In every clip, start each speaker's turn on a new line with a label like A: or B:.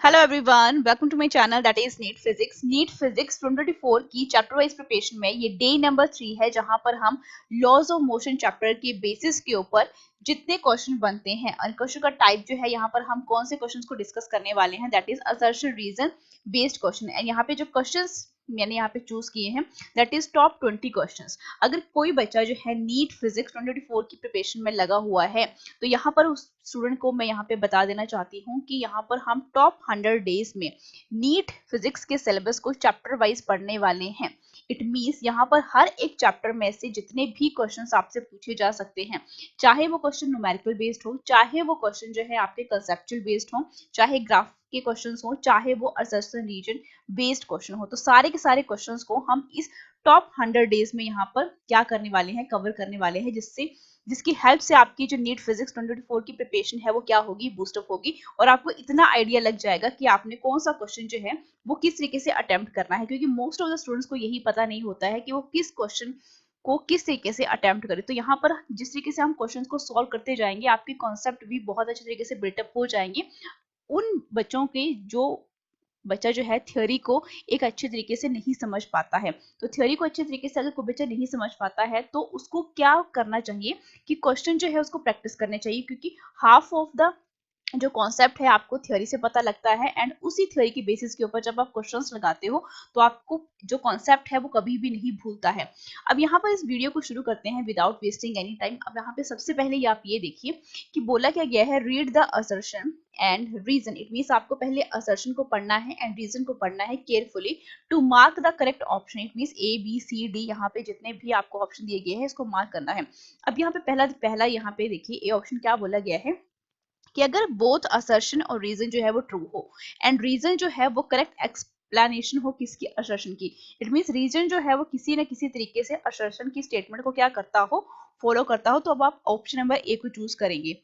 A: Hello everyone, welcome to my channel that is NEET physics. NEET physics 2024 की chapter wise preparation में ये day number 3 है, जहां पर हम लॉज ऑफ मोशन चैप्टर के बेसिस के ऊपर जितने क्वेश्चन बनते हैं और क्वेश्चन का टाइप जो है, यहाँ पर हम कौन से क्वेश्चंस को डिस्कस करने वाले हैं, that is assertion reason based question. And यहाँ पे जो क्वेश्चंस मैंने यहाँ पे चूज किए हैं दैट इज टॉप 20 क्वेश्चंस। अगर कोई बच्चा जो है नीट फिजिक्स 2024 की प्रिपरेशन में लगा हुआ है, तो यहाँ पर उस स्टूडेंट को मैं यहाँ पे बता देना चाहती हूँ कि यहाँ पर हम टॉप 100 डेज में नीट फिजिक्स के सिलेबस को चैप्टर वाइज पढ़ने वाले हैं। इट मीन्स यहाँ पर हर एक चैप्टर में से जितने भी क्वेश्चंस आपसे पूछे जा सकते हैं, चाहे वो क्वेश्चन न्यूमेरिकल बेस्ड हो, चाहे वो क्वेश्चन जो है आपके कंसेप्चुअल बेस्ड हो, चाहे ग्राफ के क्वेश्चंस हो, चाहे वो असर्शन रीजन बेस्ड क्वेश्चन हो, तो सारे के सारे क्वेश्चंस को हम इस टॉप 100 डेज में यहाँ पर क्या करने वाले हैं, कवर करने वाले हैं, जिसकी हेल्प से आपकी जो नीट फिजिक्स 2024 की प्रिपरेशन है वो क्या होगी, बूस्टअप होगी। और आपको इतना आइडिया लग जाएगा कि आपने कौन सा क्वेश्चन जो है वो किस तरीके से अटेम्प्ट करना है, क्योंकि मोस्ट ऑफ द स्टूडेंट्स को यही पता नहीं होता है कि वो किस क्वेश्चन को किस तरीके से अटेम्प्ट करें। तो यहाँ पर जिस तरीके से हम क्वेश्चंस को सॉल्व करते जाएंगे, आपके कॉन्सेप्ट भी बहुत अच्छे तरीके से बिल्टअप हो जाएंगे। उन बच्चों के जो बच्चा जो है थ्योरी को एक अच्छे तरीके से नहीं समझ पाता है, तो थ्योरी को अच्छे तरीके से अगर कोई बच्चा नहीं समझ पाता है तो उसको क्या करना चाहिए कि क्वेश्चन जो है उसको प्रैक्टिस करने चाहिए, क्योंकि हाफ ऑफ द जो कॉन्सेप्ट है आपको थ्योरी से पता लगता है, एंड उसी थ्योरी की बेसिस के ऊपर जब आप क्वेश्चंस लगाते हो तो आपको जो कॉन्सेप्ट है वो कभी भी नहीं भूलता है। अब यहाँ पर इस वीडियो को शुरू करते हैं विदाउट वेस्टिंग एनी टाइम। अब यहाँ पे सबसे पहले आप ये देखिए कि बोला क्या गया है, read the assertion and reason. It means आपको पहले असर्शन को पढ़ना है एंड रीजन को पढ़ना है carefully to mark the correct option. It means A B C D, यहाँ पे जितने भी आपको ऑप्शन दिए गए हैं इसको मार्क करना है। अब यहाँ पे पहला यहाँ पे देखिए ए ऑप्शन क्या बोला गया है कि अगर बोथ असर्शन और रीजन जो है वो ट्रू हो एंड रीजन जो है वो करेक्ट एक्सप्लेनेशन हो किसकी, असर्शन की। इट मीन्स रीजन जो है वो किसी न किसी तरीके से असर्शन की स्टेटमेंट को क्या करता हो, फॉलो करता हो, तो अब आप ऑप्शन नंबर ए को चूज करेंगे।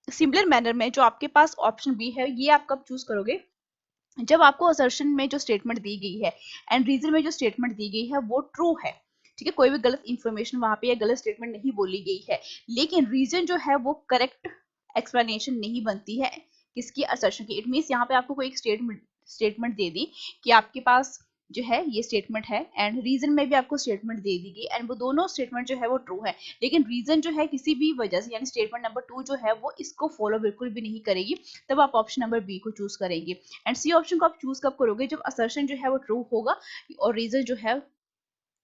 A: सिमिलर मैनर में जो आपके पास ऑप्शन बी है, ये आप कब चूज करोगे, जब आपको असर्शन में जो स्टेटमेंट दी गई है एंड रीजन में जो स्टेटमेंट दी गई है वो ट्रू है। ठीक है, कोई भी गलत इंफॉर्मेशन वहां पे या गलत स्टेटमेंट नहीं बोली गई है, लेकिन रीजन जो है वो करेक्ट एक्सप्लेनेशन नहीं बनती है किसकी, असर्शन की। इट मीन्स यहाँ पे आपको कोई एक स्टेटमेंट दे दी कि आपके पास जो है ये स्टेटमेंट है, एंड रीजन में भी आपको स्टेटमेंट दे दी गई, एंड वो दोनों स्टेटमेंट जो है वो ट्रू है, लेकिन रीजन जो है किसी भी वजह से, यानी स्टेटमेंट नंबर 2 जो है वो इसको फॉलो बिल्कुल भी नहीं करेगी, तब आप ऑप्शन नंबर बी को चूज करेंगे। एंड सी ऑप्शन को आप चूज कब करोगे, जब असर्शन जो है वो ट्रू होगा और रीजन जो है,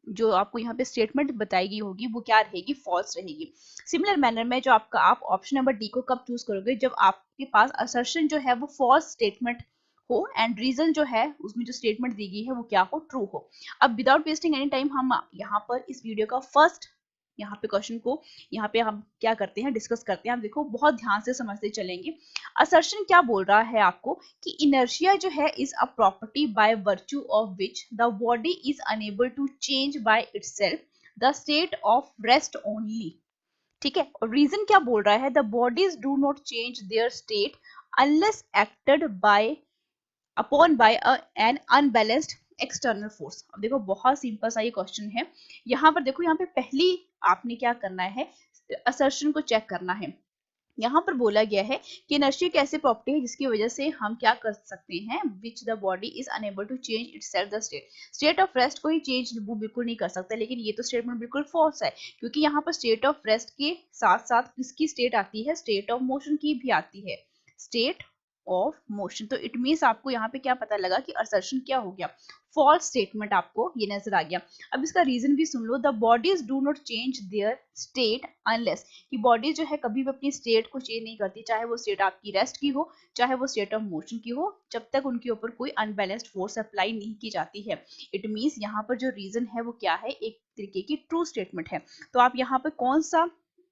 A: जो आपको यहाँ पे स्टेटमेंट बताई गई होगी वो क्या रहेगी, फॉल्स रहेगी। सिमिलर मैनर में जो आप ऑप्शन नंबर डी को कब चूज करोगे, जब आपके पास असर्शन जो है वो फॉल्स स्टेटमेंट हो एंड रीजन जो है उसमें जो स्टेटमेंट दी गई है वो क्या हो, ट्रू हो। अब विदाउट वेस्टिंग एनी टाइम हम यहाँ पर इस वीडियो का फर्स्ट यहाँ पे क्वेश्चन को यहाँ पे हम क्या करते हैं, डिस्कस करते हैं। आप देखो बहुत ध्यान से समझते चलेंगे। असर्शन क्या बोल रहा है आपको कि इनर्शिया जो है is a property by virtue of which the body is unable to change by itself the state of rest only. ठीक है, और रीजन क्या बोल रहा है, the bodies do not change their state unless acted by upon by an unbalanced external force. अब देखो बहुत सिंपल सा ये क्वेश्चन है। यहाँ पर देखो, यहाँ पे पहली आपने क्या करना है, असर्शन को चेक करना है। यहाँ पर बोला गया है कि इनर्शिया एक ऐसी प्रॉपर्टी है जिसकी वजह से हम क्या कर सकते हैं, which the body is unable to change itself the state of rest को ही चेंज वो बिल्कुल नहीं कर सकता। लेकिन ये तो स्टेटमेंट बिल्कुल फॉल्स है, क्योंकि यहाँ पर स्टेट ऑफ रेस्ट के साथ साथ किसकी स्टेट आती है, स्टेट ऑफ मोशन की भी आती है, स्टेट ऑफ मोशन। तो इट मीन्स आपको यहाँ पे क्या पता लगा कि असर्शन क्या हो गया, फॉल्स स्टेटमेंट आपको ये नजर आ गया। अब इसका रीजन भी सुन लो, the bodies do not change their state unless, कि बॉडी जो है कभी भी अपनी स्टेट को चेंज नहीं करती, चाहे वो स्टेट आपकी रेस्ट की हो, चाहे वो स्टेट ऑफ मोशन की हो, जब तक उनके ऊपर कोई अनबैलेंस्ड फोर्स अप्लाई नहीं की जाती है। इट मीन्स यहाँ पर जो रीजन है वो क्या है, एक तरीके की ट्रू स्टेटमेंट है। तो आप यहाँ पर कौन सा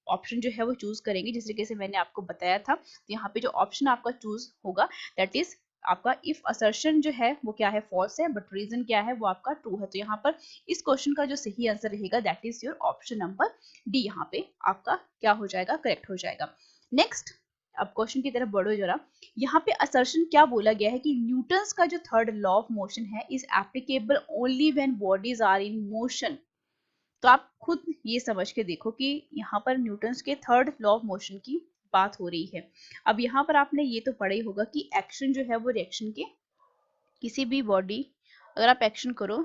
A: ऑप्शन जो है वो चूज करेंगे, जिस तरीके से मैंने आपको बताया था। तो यहाँ पे जो ऑप्शन आपका चूज होगा दैट इज आपका इफ असर्शन जो है वो क्या है, फॉल्स है, बट रीजन क्या है वो आपका ट्रू है। तो यहाँ पर इस क्वेश्चन का जो सही आंसर रहेगा that is your option number D, यहाँ पे आपका क्या हो जाएगा, करेक्ट हो जाएगा। नेक्स्ट, अब क्वेश्चन की तरफ बढ़ो जरा। यहाँ पे असर्शन क्या बोला गया है कि न्यूटन्स का जो थर्ड लॉ ऑफ मोशन है is applicable only when bodies are in motion. तो आप खुद ये समझ के देखो कि यहाँ पर न्यूटन्स के थर्ड लॉ ऑफ मोशन की बात हो रही है। अब यहाँ पर आपने ये तो पढ़ा ही होगा कि एक्शन जो है वो रिएक्शन के, किसी भी बॉडी, अगर आप एक्शन करो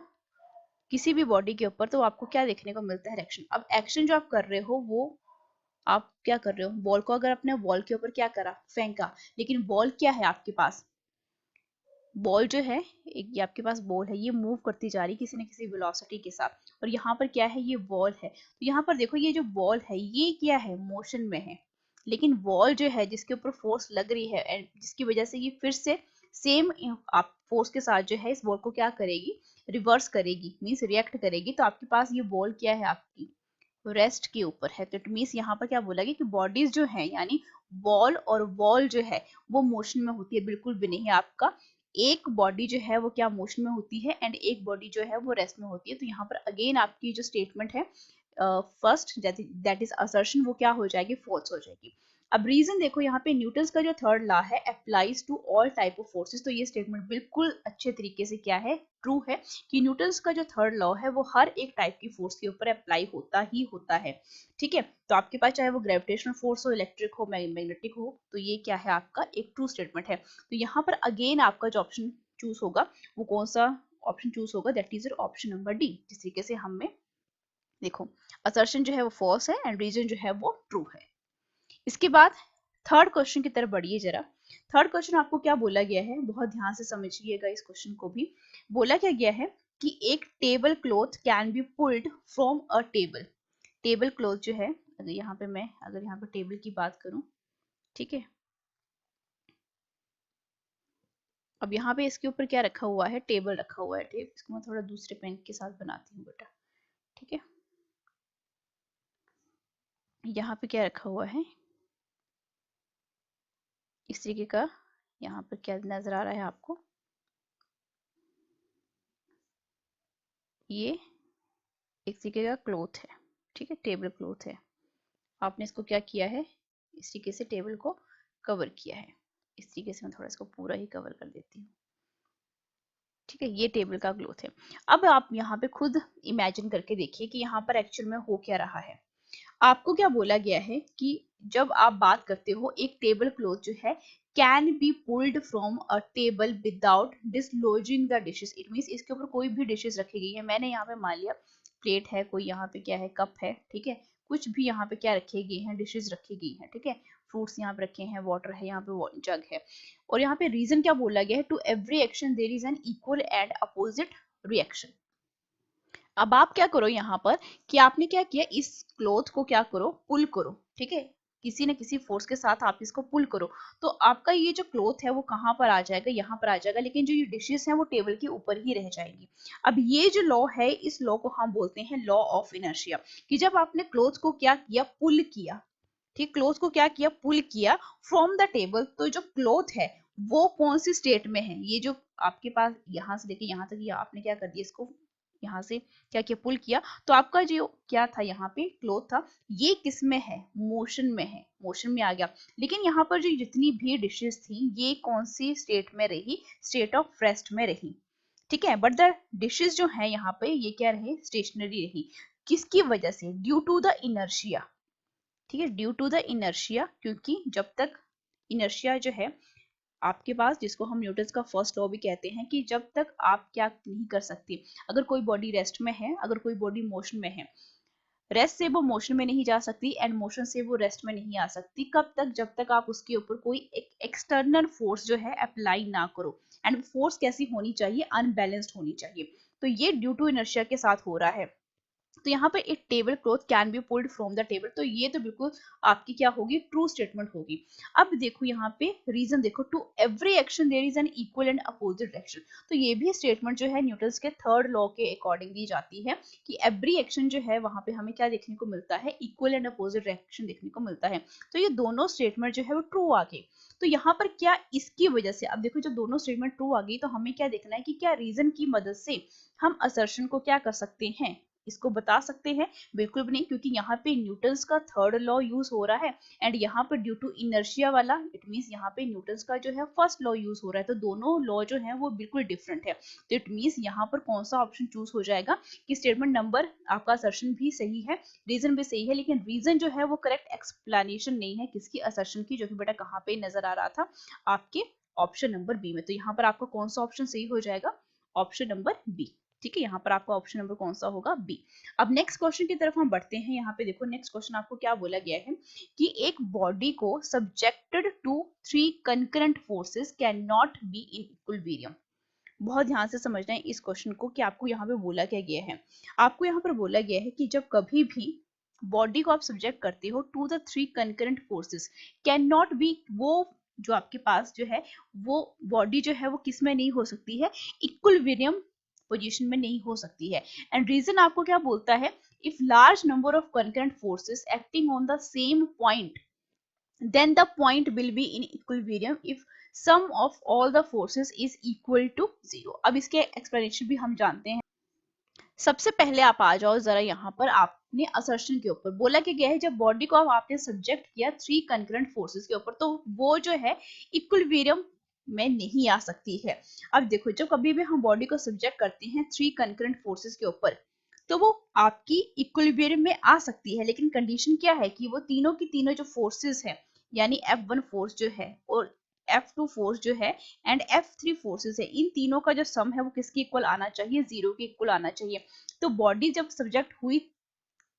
A: किसी भी बॉडी के ऊपर तो आपको क्या देखने को मिलता है, रिएक्शन। अब एक्शन जो आप कर रहे हो वो आप क्या कर रहे हो, बॉल को अगर आपने वॉल के ऊपर क्या करा, फेंका, लेकिन बॉल क्या है आपके पास, बॉल जो है एक, ये आपके पास बॉल है, ये मूव करती जा रही किसी न किसी वेलोसिटी के साथ, और यहाँ पर क्या है, ये बॉल है। तो यहाँ पर देखो ये जो बॉल है ये क्या है, मोशन में है, लेकिन बॉल जो है जिसके ऊपर फोर्स लग रही है एंड जिसकी वजह से ये फिर से सेम आप फोर्स के साथ जो है इस बॉल को क्या करेगी, रिवर्स करेगी, मीन्स रिएक्ट करेगी। तो आपके पास ये बॉल क्या है, आपकी रेस्ट के ऊपर है। तो इट मीन्स यहाँ पर क्या बोला गया कि बॉडीज जो है यानी बॉल और बॉल जो है वो मोशन में होती है, बिल्कुल भी नहीं। आपका एक बॉडी जो है वो क्या मोशन में होती है एंड एक बॉडी जो है वो रेस्ट में होती है। तो यहाँ पर अगेन आपकी जो स्टेटमेंट है फर्स्ट दैट इज असर्शन, वो क्या हो जाएगी, फॉल्स हो जाएगी। अब रीजन देखो यहाँ पे न्यूटन्स का जो थर्ड लॉ है applies to all type of forces, तो ये स्टेटमेंट बिल्कुल अच्छे तरीके से क्या है, ट्रू है कि न्यूटन्स का जो थर्ड लॉ है वो हर एक टाइप की फोर्स के ऊपर अप्लाई होता ही होता है। ठीक है, तो आपके पास चाहे वो ग्रेविटेशनल फोर्स हो, इलेक्ट्रिक हो, मैग्नेटिक हो, तो ये क्या है आपका एक ट्रू स्टेटमेंट है। तो यहाँ पर अगेन आपका जो ऑप्शन चूज होगा वो कौन सा ऑप्शन चूज होगा, that is option number D. जिस तरीके से हमें देखो असर्शन जो है वो फॉल्स है एंड रीजन जो है वो ट्रू है। इसके बाद थर्ड क्वेश्चन की तरफ बढ़िए जरा। थर्ड क्वेश्चन आपको क्या बोला गया है, बहुत ध्यान से समझिएगा इस क्वेश्चन को भी। बोला क्या गया है कि एक table cloth can be pulled from a table. Table cloth जो है, अगर यहाँ पे टेबल की बात करूं, ठीक है, अब यहाँ पे इसके ऊपर क्या रखा हुआ है, टेबल रखा हुआ है। टेप इसको मैं थोड़ा दूसरे पेन के साथ बनाती हूँ बेटा, ठीक है। यहाँ पे क्या रखा हुआ है इस तरीके का, यहाँ पर क्या नजर आ रहा है आपको, ये एक तरीके का क्लॉथ है, ठीक है, टेबल क्लॉथ है। आपने इसको क्या किया है, इस तरीके से टेबल को कवर किया है। इस तरीके से मैं थोड़ा इसको पूरा ही कवर कर देती हूँ, ठीक है, ये टेबल का क्लॉथ है। अब आप यहाँ पे खुद इमेजिन करके देखिए कि यहाँ पर एक्चुअल में हो क्या रहा है। आपको क्या बोला गया है कि जब आप बात करते हो एक टेबल क्लॉथ जो है can be pulled from a table without dislodging the dishes, it means इसके ऊपर कोई भी डिशेस रखी गई है। मैंने यहाँ पे मान लिया प्लेट है, कोई यहाँ पे क्या है, कप है, ठीक है, कुछ भी यहाँ पे क्या रखे गए हैं, डिशेस रखी गई हैं, ठीक है, फ्रूट्स यहाँ पे रखे हैं, वाटर है, यहाँ पे जग है। और यहाँ पे रीजन क्या बोला गया है, to every action there is an equal and opposite reaction. अब आप क्या करो यहाँ पर कि आपने क्या किया, इस क्लॉथ को क्या करो, पुल करो, ठीक है, किसी न किसी फोर्स के साथ आप इसको पुल करो, तो आपका ये जो क्लॉथ है वो कहाँ पर आ जाएगा, यहाँ पर आ जाएगा, लेकिन जो ये डिशेस हैं वो टेबल के ऊपर ही रह जाएंगी। अब ये जो लॉ है, इस लॉ को हम बोलते हैं लॉ ऑफ इनर्शिया, कि जब आपने क्लॉथ को क्या किया, पुल किया, ठीक, क्लॉथ को क्या किया, पुल किया फ्रॉम द टेबल, तो जो क्लॉथ है वो कौन सी स्टेट में है, ये जो आपके पास यहाँ से लेके यहाँ तक, ये आपने क्या कर दिया, इसको यहाँ से क्या किया, पुल किया, तो आपका जो क्या था यहाँ पे क्लॉथ था, ये किस में है, मोशन में है, मोशन में आ गया। लेकिन यहाँ पर जो जितनी भी डिशेस थी ये कौन सी स्टेट में रही, स्टेट ऑफ रेस्ट में रही, ठीक है, बट द डिशेस जो है यहाँ पे ये क्या रहे, स्टेशनरी रही। किसकी वजह से, ड्यू टू द इनर्शिया, ठीक है, ड्यू टू द इनर्शिया, क्योंकि जब तक इनर्शिया जो है आपके पास, जिसको हम न्यूटन्स का फर्स्ट लॉ भी कहते हैं, कि जब तक आप क्या नहीं कर सकते, अगर कोई बॉडी रेस्ट में है, अगर कोई बॉडी मोशन में है, रेस्ट से वो मोशन में नहीं जा सकती एंड मोशन से वो रेस्ट में नहीं आ सकती, कब तक, जब तक आप उसके ऊपर कोई एक एक्सटर्नल फोर्स जो है अप्लाई ना करो। एंड फोर्स कैसी होनी चाहिए, अनबैलेंस्ड होनी चाहिए। तो ये ड्यू टू इनर्शिया के साथ हो रहा है। तो यहाँ पे एक table cloth can be pulled from the table, तो ये तो बिल्कुल आपकी क्या होगी, ट्रू स्टेटमेंट होगी। अब देखो यहाँ पे रीजन देखो, to every action there is an equal and opposite reaction, तो ये भी स्टेटमेंट जो है न्यूटन्स के थर्ड लॉ के अकॉर्डिंग दी जाती है कि एवरी एक्शन जो है वहां पे हमें क्या देखने को मिलता है, इक्वल एंड अपोजिट रिएक्शन देखने को मिलता है। तो ये दोनों स्टेटमेंट जो है वो ट्रू आ गई। तो यहाँ पर क्या इसकी वजह से, अब देखो जब दोनों स्टेटमेंट ट्रू आ गई तो हमें क्या देखना है कि क्या रीजन की मदद से हम असर्शन को क्या कर सकते हैं, इसको बता सकते हैं? बिल्कुल भी नहीं, क्योंकि यहाँ पे न्यूटन्स का थर्ड लॉ यूज हो रहा है एंड यहाँ पर ड्यू टू इनर्शिया वाला, इट मींस यहाँ पे न्यूटन्स का जो है फर्स्ट लॉ यूज हो रहा है, तो दोनों लॉ जो है वो बिल्कुल डिफरेंट है। तो इट मींस यहाँ पर कौन सा ऑप्शन चूज हो जाएगा कि स्टेटमेंट नंबर आपका असर्शन भी सही है, रीजन भी सही है, लेकिन रीजन जो है वो करेक्ट एक्सप्लेनेशन नहीं है किसकी असर्शन की, जो कि बेटा कहाँ पे नजर आ रहा था आपके ऑप्शन नंबर बी में। तो यहाँ पर आपका कौन सा ऑप्शन सही हो जाएगा? Option number B. ठीक है, यहाँ पर आपका ऑप्शन नंबर कौन सा होगा? बी। अब नेक्स्ट क्वेश्चन की तरफ हम बढ़ते हैं। यहाँ पे देखो नेक्स्ट क्वेश्चन आपको क्या बोला गया है कि एक बॉडी को subjected to 3 concurrent forces can not be in equilibrium. बहुत ध्यान से समझना है इस क्वेश्चन को कि आपको यहाँ पे बोला क्या गया है। आपको यहाँ पर बोला गया है कि जब कभी भी बॉडी को आप सब्जेक्ट करते हो to the 3 concurrent forces can not be, वो जो आपके पास जो है वो बॉडी जो है वो किस में नहीं हो सकती है? इक्विलिब्रियम पोजीशन में नहीं हो सकती है। एंड रीजन आपको क्या बोलता है? If large number of concurrent forces acting on the same point then the point will be in equilibrium if sum of all the forces is equal to 0। अब इसके एक्सप्लेनेशन भी हम जानते हैं। सबसे पहले आप आ जाओ जरा यहाँ पर, आपने असर्शन के ऊपर बोला कि गया है जब बॉडी को आपने सब्जेक्ट किया 3 कंकरेंट फोर्सेस के ऊपर, तो वो जो है इक्विलिब्रियम में नहीं आ सकती है। अब देखो जब कभी भी हम बॉडी को सब्जेक्ट करते हैं 3 कंकरेंट फोर्सेस के ऊपर, तो वो आपकी इक्विलिब्रियम में आ सकती है, लेकिन कंडीशन क्या है कि वो तीनों की तीनों जो फोर्सेस है, यानी F1 फोर्स जो है और F2 फोर्स जो है एंड F3 फोर्सेस है, इन तीनों का जो सम है वो किसके इक्वल आना चाहिए? 0 के इक्वल आना चाहिए। तो बॉडी जब सब्जेक्ट हुई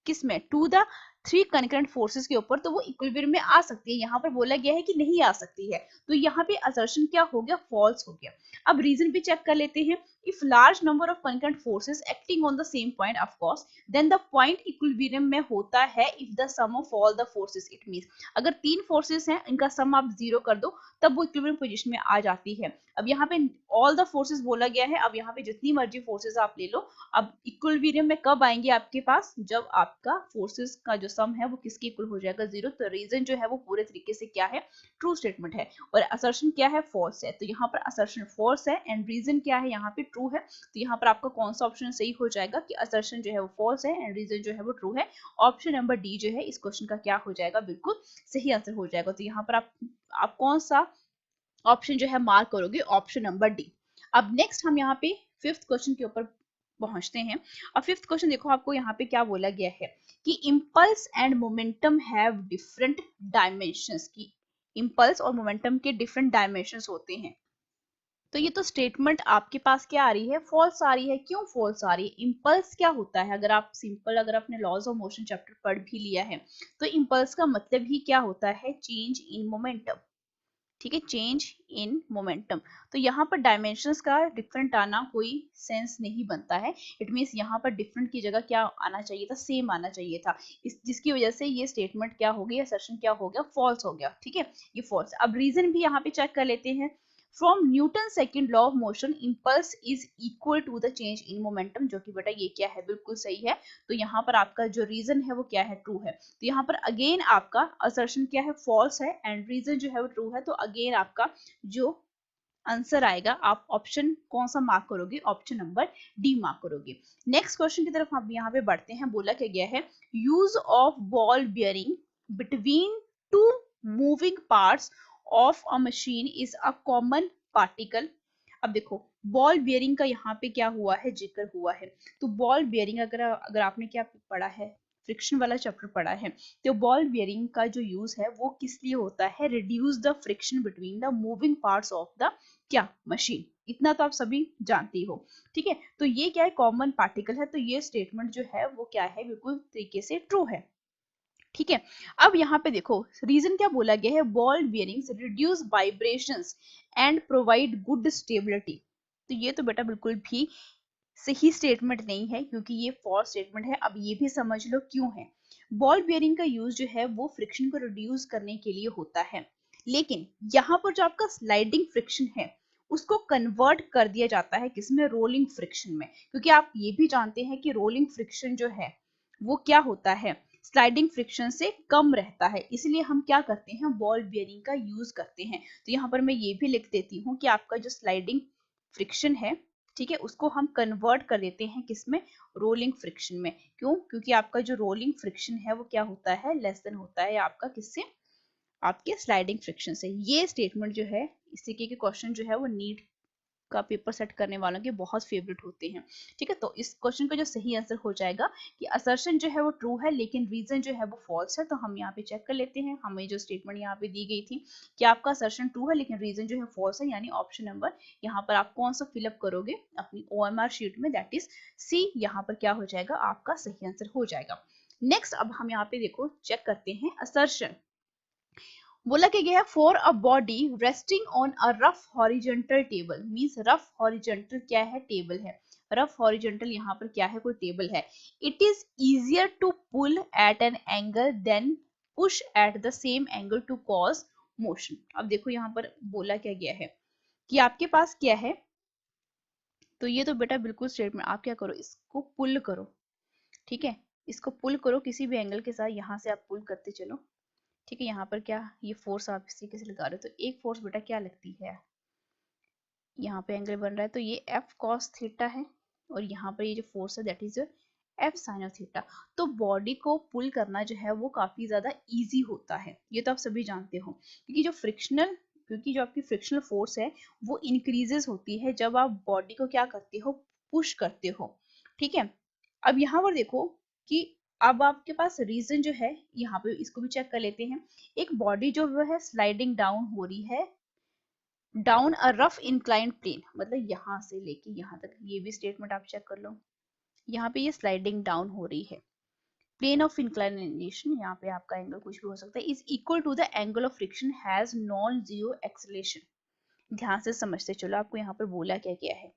A: किस में? टू द 3 कंकरेंट फोर्सेस के ऊपर, तो वो इक्विलिब्रियम में आ सकती है। यहाँ पर बोला गया है कि नहीं आ सकती है, तो यहाँ पे असर्शन क्या हो गया? फॉल्स हो गया। अब रीजन भी चेक कर लेते हैं। If large number of concurrent forces acting on the same point, of course then the point equilibrium में होता है if the sum of all the forces, it means अगर 3 फोर्सेस हैं इनका सम आप 0 कर दो तब वो इक्विलिब्रियम पोजीशन में आ जाती है। अब यहाँ पे ऑल द फोर्सेस बोला गया है, अब यहाँ पे जितनी मर्जी फोर्सेस आप ले लो, अब इक्विलिब्रियम में कब आएंगे आपके पास? जब आपका फोर्सेस का जो सम है वो किसके इक्वल हो जाएगा? 0। तो रीजन जो है वो पूरे तरीके से क्या है? ट्रू स्टेटमेंट है। और असर्शन क्या है? फॉल्स है। तो यहाँ पर असर्शन फॉल्स है एंड रीजन क्या है? यहाँ पे ट्रू है। तो यहाँ पर आपका कौन सा ऑप्शन सही हो जाएगा कि असर्शन जो है वो फॉल्स है एंड रीजन जो है वो ट्रू है? ऑप्शन नंबर डी जो है इस क्वेश्चन का क्या हो जाएगा? बिल्कुल सही आंसर हो जाएगा। तो यहाँ पर आप कौन सा ऑप्शन जो है मार्क करोगे? Option number D. अब नेक्स्ट हम यहाँ पे 5th क्वेश्चन के ऊपर पहुंचते हैं। अब 5th क्वेश्चन देखो आपको यहाँ पे क्या बोला गया है कि impulse and momentum have different dimensions, की इम्पल्स और मोमेंटम के डिफरेंट डायमेंशंस होते हैं। तो ये तो स्टेटमेंट आपके पास क्या आ रही है? फॉल्स आ रही है। क्यों फॉल्स आ रही है? इम्पल्स क्या होता है? अगर आप सिंपल अगर आपने लॉज ऑफ मोशन चैप्टर पढ़ भी लिया है तो इम्पल्स का मतलब ही क्या होता है? Change in momentum. ठीक है, चेंज इन मोमेंटम। तो यहाँ पर डायमेंशंस का डिफरेंट आना कोई सेंस नहीं बनता है। इट मींस यहाँ पर डिफरेंट की जगह क्या आना चाहिए था? सेम आना चाहिए था। जिसकी वजह से ये स्टेटमेंट क्या हो गया? असर्शन क्या हो गया? फॉल्स हो गया। ठीक है, ये फॉल्स। अब रीजन भी यहाँ पे चेक कर लेते हैं। From Newton second law of motion impulse is equal to the change in momentum, जो कि बेटा ये क्या है? बिल्कुल सही है। तो यहाँ पर आपका जो रीजन है वो क्या है? ट्रू है। तो यहाँ पर अगेन आपका असर्शन क्या है? फॉल्स है एंड रीजन जो है वो ट्रू है। तो अगेन आपका जो आंसर आएगा आप ऑप्शन कौन सा मार्क करोगे? ऑप्शन नंबर डी मार्क करोगे। नेक्स्ट क्वेश्चन की तरफ हम यहाँ पे बढ़ते हैं। बोला क्या गया है? Use of ball bearing between two moving parts of a machine is a common particle. अब देखो बॉल बियरिंग का यहाँ पे क्या हुआ है? जिक्र हुआ है। तो बॉल बियरिंग अगर आपने क्या पढ़ा है? फ्रिक्शन वाला चैप्टर पढ़ा है। तो बॉल बियरिंग का जो यूज है वो किस लिए होता है? Reduce the friction between the moving parts of the क्या? मशीन। इतना तो आप सभी जानती हो। ठीक है, तो ये क्या है? कॉमन पार्टिकल है। तो ये स्टेटमेंट जो है वो क्या है? बिल्कुल तरीके से ट्रू है। ठीक है, अब यहाँ पे देखो रीजन क्या बोला गया है? Ball bearings reduce vibrations and provide good stability. तो ये तो बेटा बिल्कुल भी सही स्टेटमेंट नहीं है, क्योंकि ये फॉल्स स्टेटमेंट है। अब ये भी समझ लो क्यों है। बॉल बियरिंग का यूज जो है वो फ्रिक्शन को रिड्यूस करने के लिए होता है, लेकिन यहाँ पर जो आपका स्लाइडिंग फ्रिक्शन है उसको कन्वर्ट कर दिया जाता है किसमें? रोलिंग फ्रिक्शन में। क्योंकि आप ये भी जानते हैं कि रोलिंग फ्रिक्शन जो है वो क्या होता है? स्लाइडिंग फ्रिक्शन से कम रहता है। इसलिए हम क्या करते हैं? बॉल बियरिंग का यूज करते हैं। तो यहाँ पर मैं ये भी लिख देती हूँ कि आपका जो स्लाइडिंग फ्रिक्शन है, ठीक है, उसको हम कन्वर्ट कर देते हैं किसमें, रोलिंग फ्रिक्शन में। क्यों? क्योंकि आपका जो रोलिंग फ्रिक्शन है वो क्या होता है, लेस देन होता है आपका किससे, आपके स्लाइडिंग फ्रिक्शन से। ये स्टेटमेंट जो है, इस तरीके के क्वेश्चन जो है वो नीट का पेपर सेट करने वालों के बहुत फेवरेट होते हैं। ठीक है, तो इस क्वेश्चन का जो सही आंसर हो जाएगा कि असर्शन जो है वो ट्रू है लेकिन रीजन जो है वो फॉल्स है। तो हम यहाँ पे चेक कर लेते हैं, हमें जो स्टेटमेंट यहाँ पे दी गई थी कि आपका असर्शन ट्रू है लेकिन रीजन जो है फॉल्स है, यानी ऑप्शन नंबर यहाँ पर आप कौन सा फिलअप करोगे अपनी OMR शीट में, दैट इज सी, यहाँ पर क्या हो जाएगा, आपका सही आंसर हो जाएगा। नेक्स्ट अब हम यहाँ पे देखो चेक करते हैं असर्शन। बोला क्या गया है, for a body resting on a rough horizontal table, means rough horizontal क्या है, टेबल है। रफ हॉरिजॉन्टल यहाँ पर क्या है, कोई टेबल है। It is easier to pull at an angle than push at the same angle to cause motion. अब देखो यहाँ पर बोला क्या गया है कि आपके पास क्या है, तो ये तो बेटा बिल्कुल स्टेटमेंट, आप क्या करो, इसको पुल करो। ठीक है, इसको पुल करो किसी भी एंगल के साथ, यहाँ से आप पुल करते चलो। ठीक है, यहाँ पर क्या, ये फोर्स आप इस तरीके से लगा रहे हो, तो एक फोर्स बेटा क्या लगती है, यहाँ पे एंगल बन रहा है तो ये एफ कॉस थीटा है, और यहाँ पर ये जो फोर्स है that is F sine of theta. तो बॉडी को पुल करना जो है वो काफी ज्यादा इजी होता है, ये तो आप सभी जानते हो, क्योंकि जो आपकी फ्रिक्शनल फोर्स है वो इंक्रीजेस होती है जब आप बॉडी को क्या करते हो, पुश करते हो। ठीक है, अब यहाँ पर देखो कि अब आपके पास रीजन जो है, यहाँ पे इसको भी चेक कर लेते हैं। एक बॉडी जो है स्लाइडिंग डाउन हो रही है down a rough inclined plane, मतलब यहाँ से लेके यहाँ तक, ये भी स्टेटमेंट आप चेक कर लो। यहाँ पे ये स्लाइडिंग डाउन हो रही है, प्लेन ऑफ इंक्लाइनेशन, यहाँ पे आपका एंगल कुछ भी हो सकता है, is equal to the angle of friction has non zero acceleration. ध्यान से समझते चलो, आपको यहाँ पर बोला क्या क्या है।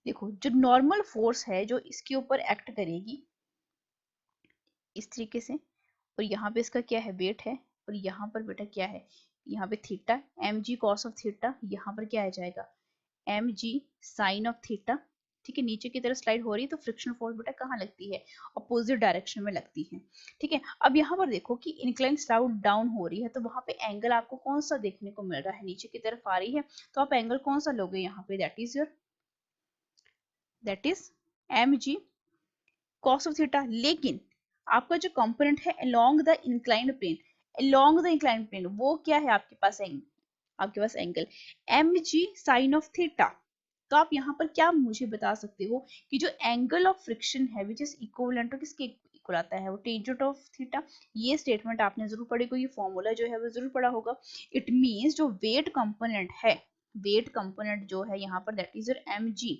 A: देखो, जो नॉर्मल फोर्स है जो इसके ऊपर एक्ट करेगी इस तरीके से, और यहाँ पे इसका क्या है, वेट है, और यहाँ पर बेटा क्या है, यहाँ पे theta, M G cos of theta, यहाँ पर क्या आ जाएगा, M G sine of theta. ठीक है, नीचे की तरफ स्लाइड हो रही है तो फ्रिक्शन फोर्स बेटा कहाँ लगती है, अपोजिट डायरेक्शन में लगती है। ठीक है, अब यहाँ पर देखो कि इंक्लाइन स्लाइड डाउन हो रही है तो वहां पे एंगल आपको कौन सा देखने को मिल रहा है, नीचे की तरफ आ रही है, तो आप एंगल कौन सा लोगे यहाँ पे, that is M G cos of theta. लेकिन आपका जो कंपोनेंट है along the inclined plane, along the inclined plane वो क्या है आपके पास, angle M G sine of theta. तो आप यहाँ पर क्या मुझे बता सकते हो कि जो एंगल ऑफ फ्रिक्शन है विच इज इक्विवेलेंट टू किसके इक्वल आता है, वो टेंजेंट ऑफ थीटा। ये स्टेटमेंट आपने जरूर पढ़ी होगी, ये फॉर्मूला जो है वो जरूर पढ़ा होगा। इट मींस जो वेट कंपोनेंट है, वेट कंपोनेंट जो है यहाँ पर that is your M G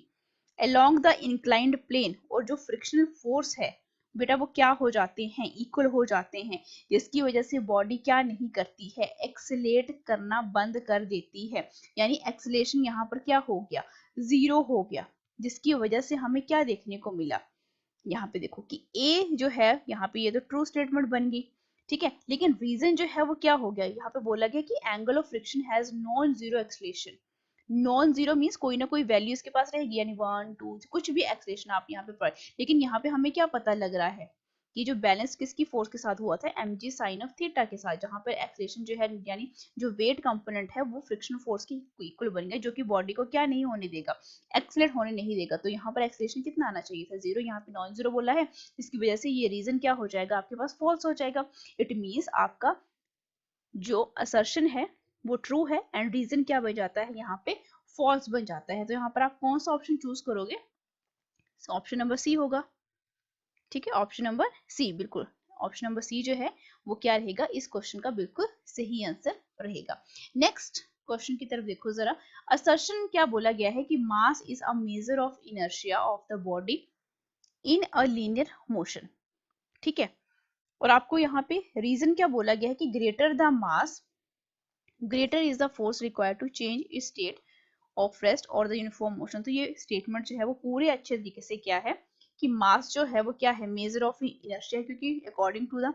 A: along the inclined plane, और जो फ्रिक्शनल फोर्स है बेटा वो क्या हो जाते हैं, इक्वल हो जाते हैं, जिसकी वजह से बॉडी क्या नहीं करती है, एक्सेलेट करना बंद कर देती है, यानी एक्सेलेरेशन यहाँ पर क्या हो गया, जीरो हो गया, जिसकी वजह से हमें क्या देखने को मिला, यहाँ पे देखो कि ए जो है यहाँ पे ये तो ट्रू स्टेटमेंट बन गई। ठीक है, लेकिन रीजन जो है वो क्या हो गया, यहाँ पे बोला गया कि angle of friction has non zero acceleration. Non zero means कोई ना कोई वैल्यू इसके पास रहेगी, यानी 1 2 कुछ भी एक्सेलेरेशन आप यहाँ पे पढ़े, लेकिन यहाँ पे हमें क्या पता लग रहा है कि जो बैलेंस किसकी फोर्स के साथ हुआ था, M G sine of theta के साथ, जहां पर एक्सेलेरेशन जो है यानी जो वेट कंपोनेंट है वो फ्रिक्शन फोर्स की इक्वल बन गया, जो कि बॉडी को क्या नहीं होने देगा, एक्सेलेरेट होने नहीं देगा। तो यहाँ पर एक्सेलेरेशन कितना आना चाहिए था, जीरो, यहाँ पे नॉन जीरो बोला है, इसकी वजह से ये रीजन क्या हो जाएगा आपके पास, फॉल्स हो जाएगा। इट मीन्स आपका जो असर्शन है वो ट्रू है एंड रीजन क्या बन जाता है, यहाँ पे फॉल्स बन जाता है। तो यहाँ पर आप कौन सा ऑप्शन चूज करोगे, ऑप्शन नंबर सी होगा। ठीक है, ऑप्शन नंबर सी, बिल्कुल ऑप्शन नंबर सी जो है वो क्या रहेगा, इस क्वेश्चन का बिल्कुल सही आंसर रहेगा। नेक्स्ट क्वेश्चन की तरफ देखो जरा। असर्शन क्या बोला गया है कि mass is a measure of inertia of the body in a linear motion. ठीक है, और आपको यहाँ पे रीजन क्या बोला गया है कि greater the mass greater is the force required to change its state of rest और द यूनिफॉर्म मोशन। तो ये स्टेटमेंट जो है वो पूरे अच्छे तरीके से क्या है कि मास जो है वो क्या है, मेजर ऑफ इनर्शिया, क्योंकि अकॉर्डिंग टू द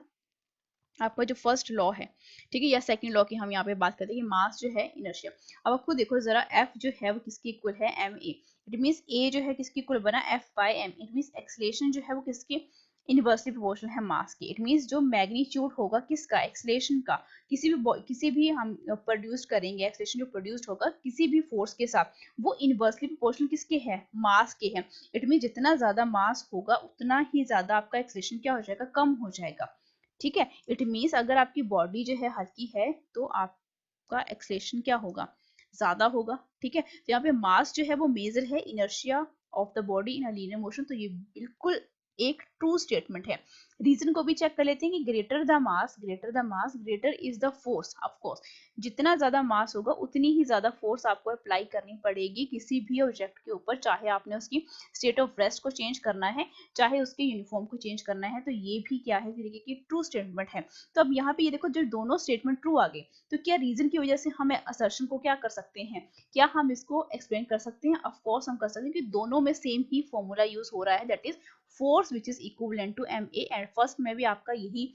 A: आपका जो फर्स्ट लॉ है, ठीक है, या सेकंड लॉ की हम यहाँ पे बात करते हैं कि मास जो है इनर्शिया। अब आपको देखो जरा एफ जो है वो किसकी इक्वल है, M A. It means A जो है किसकी इक्वल बना, F by M. It means acceleration जो है वो किसके इनवर्सली प्रोपोर्शनल है मास के। इट मींस जो मैग्नीट्यूड होगा किसका, एक्सेलरेशन का, किसी भी हम प्रोड्यूस करेंगे, एक्सेलरेशन जो प्रोड्यूस्ड होगा किसी भी फोर्स के साथ, वो इनवर्सली प्रोपोर्शनल किसके है, मास के है। इट मींस जितना ज्यादा मास होगा उतना ही ज्यादा आपका एक्सेलरेशन क्या हो जाएगा, कम हो जाएगा। ठीक है, इट मींस अगर आपकी बॉडी जो है हल्की है तो आपका एक्सेलरेशन क्या होगा, ज्यादा होगा। ठीक है, तो यहाँ पे मास जो है वो मेजर है inertia of the body in a linear motion, तो ये बिल्कुल एक ट्रू स्टेटमेंट है। रीजन को भी चेक कर लेते हैं कि greater the mass greater is the force. Of course जितना ज्यादा मास होगा उतनी ही ज्यादा फोर्स आपको अप्लाई करनी पड़ेगी किसी भी ऑब्जेक्ट के ऊपर, चाहे आपने उसकी स्टेट ऑफ रेस्ट को चेंज करना है, चाहे उसके यूनिफॉर्म को चेंज करना है। तो ये भी क्या है, तरीके की ट्रू स्टेटमेंट है। तो अब यहाँ पे ये देखो, जो दोनों स्टेटमेंट ट्रू आ गए, तो क्या रीजन की वजह से हम असर्शन को क्या कर सकते हैं, क्या हम इसको एक्सप्लेन कर सकते हैं? ऑफ कोर्स हम कर सकते हैं, कि दोनों में सेम ही फॉर्मूला यूज हो रहा है, that is force which is equivalent to ma, and first में भी आपका यही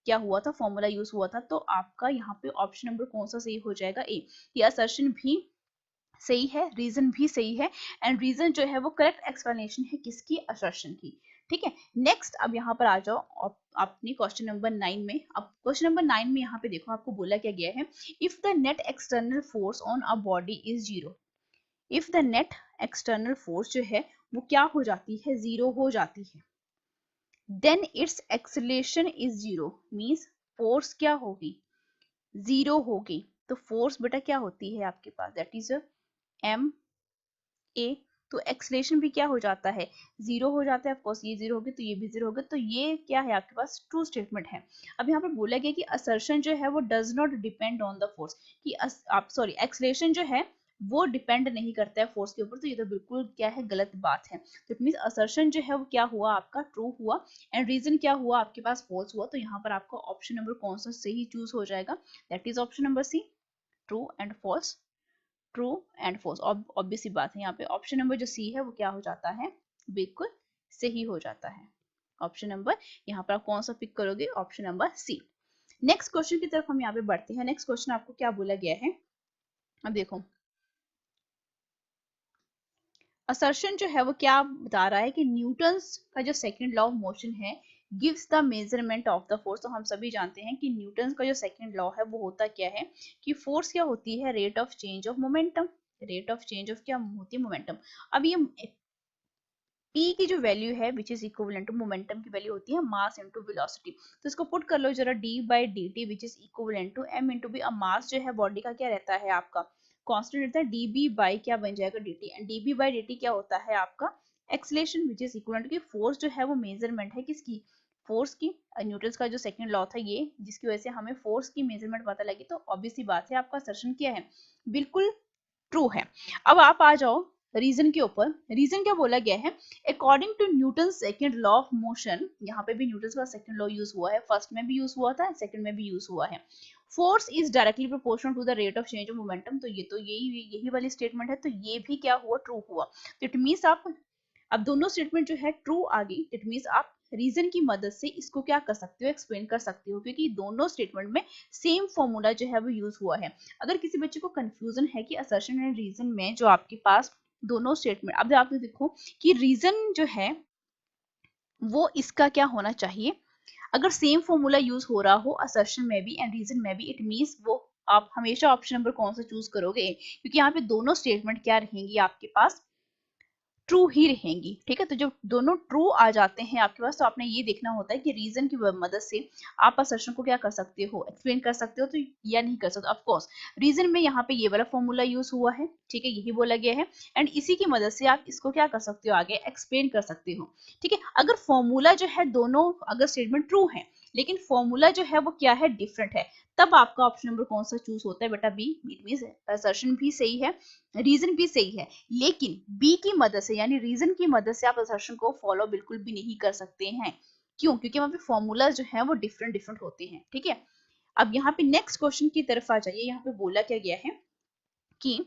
A: क्या हुआ था, फॉर्मूला यूज हुआ था। तो आपका यहाँ पे ऑप्शन नंबर कौन सा सही हो जाएगा, ए। ये असर्शन भी सही है, रीजन भी सही है, एंड रीजन जो है वो करेक्ट एक्सप्लेनेशन है किसकी, असर्शन की। ठीक है, नेक्स्ट अब यहाँ पर आ जाओ अपनी क्वेश्चन नंबर 9 में। अब क्वेश्चन नंबर 9 में यहाँ पे देखो आपको बोला क्या गया है, if the net external force on a body is zero. If the net external force जो है वो क्या हो जाती है, जीरो हो जाती है, then its acceleration is zero, means force क्या होगी, जीरो होगी। तो फोर्स बेटा क्या होती है आपके पास, दैट इज एम ए। तो एक्सेलरेशन भी क्या हो जाता है, जीरो हो जाता है। ऑफकोर्स ये जीरो होगी तो ये भी जीरो होगा, तो ये क्या है आपके पास, ट्रू स्टेटमेंट है। अब यहाँ पर बोला गया कि असर्शन जो है वो does not depend on the force, कि आप सॉरी एक्सेलरेशन जो है वो डिपेंड नहीं करता है फोर्स के ऊपर। तो ये तो बिल्कुल क्या है, गलत बात है। तो इट मींस असर्शन जो है वो क्या हुआ आपका, ट्रू हुआ, एंड रीजन क्या हुआ आपके पास, फॉल्स हुआ। तो यहाँ पर आपका ऑप्शन नंबर कौन सा सही चूज हो जाएगा, that is option number C, true and false. True and false, obvious सी बात है, यहाँ पे ऑप्शन नंबर जो सी है वो क्या हो जाता है, बिल्कुल सही हो जाता है। ऑप्शन नंबर यहाँ पर आप कौन सा पिक करोगे, option number C. Next question की तरफ हम यहाँ पे बढ़ते हैं। नेक्स्ट क्वेश्चन आपको क्या बोला गया है, अब देखो असर्शन जो है वो क्या बता रहा है कि न्यूटन्स का जो सेकंड लॉ ऑफ मोशन है gives the measurement of the force. तो हम सभी जानते हैं कि न्यूटन्स का जो सेकंड लॉ है वो होता क्या है, कि फोर्स क्या होती है, rate of change of momentum. Rate of change of क्या होती है, मोमेंटम। अब ये p की जो वैल्यू है which is equivalent to momentum की वैल्यू होती है मास इनटू वेलोसिटी। तो इसको पुट कर लो जरा, d by D T which is equivalent to m into b। अब मास जो है बॉडी का क्या रहता है आपका, कांस्टेंट रहता है, db बाई क्या बन जाएगा, dt, एंड db बाई dt क्या होता है आपका, acceleration which is equivalent to force जो है वो मेजरमेंट है किसकी, फोर्स की। न्यूटन्स का जो सेकंड लॉ था ये, जिसकी वजह से हमें फोर्स की मेजरमेंट पता लगी। तो ऑब्वियस सी बात है आपका असर्शन क्या है, बिल्कुल ट्रू है। अब आप आ जाओ रीजन के ऊपर। रीजन क्या बोला गया है, according to Newton second law of motion, यहाँ पे भी न्यूटन का सेकंड लॉ यूज हुआ है, फर्स्ट में भी यूज हुआ था, सेकंड में भी यूज हुआ है। Force is directly proportional to the rate of change of momentum. तो ये तो यही वाली स्टेटमेंट है, तो ये भी क्या हुआ, ट्रू हुआ। तो इट मींस आप अब दोनों स्टेटमेंट जो है ट्रू आ गई, इट मींस आप रीजन की मदद से इसको क्या कर सकते हो, एक्सप्लेन कर सकते हो, क्योंकि दोनों स्टेटमेंट में सेम फॉर्मूला जो है वो यूज हुआ है। अगर किसी बच्चे को कंफ्यूजन है कि असर्शन एंड रीजन में जो आपके पास दोनों स्टेटमेंट, अब आप देखो कि रीजन जो है वो इसका क्या होना चाहिए, अगर सेम फॉर्मूला यूज हो रहा हो असर्शन में भी एंड रीजन में भी, इट मींस वो आप हमेशा ऑप्शन नंबर कौन सा चूज करोगे, क्योंकि यहाँ पे दोनों स्टेटमेंट क्या रहेंगी आपके पास, ट्रू ही रहेंगी। ठीक है, तो जब दोनों ट्रू आ जाते हैं आपके पास, तो आपने ये देखना होता है कि रीजन की मदद से आप असर्शन को क्या कर सकते हो, एक्सप्लेन कर सकते हो, तो या नहीं कर सकते। ऑफ कोर्स रीजन में यहाँ पे ये वाला फॉर्मूला यूज हुआ है, ठीक है, यही बोला गया है, एंड इसी की मदद से आप इसको क्या कर सकते हो, आगे एक्सप्लेन कर सकते हो। ठीक है, अगर फॉर्मूला जो है दोनों, अगर स्टेटमेंट ट्रू है लेकिन फॉर्मूला जो है वो क्या है, डिफरेंट है, तब आपका ऑप्शन नंबर कौन सा चूज होता है बेटा, बी। इट मींस असर्शन भी सही है, रीजन भी सही है, लेकिन बी की मदद से यानी रीजन की मदद से आप असर्शन को फॉलो बिल्कुल भी नहीं कर सकते हैं। क्यों, क्योंकि वहां पे फॉर्मूला जो है वो डिफरेंट डिफरेंट होते हैं। ठीक है, अब यहाँ पे नेक्स्ट क्वेश्चन की तरफ आ जाइए। यहाँ पे बोला क्या गया है कि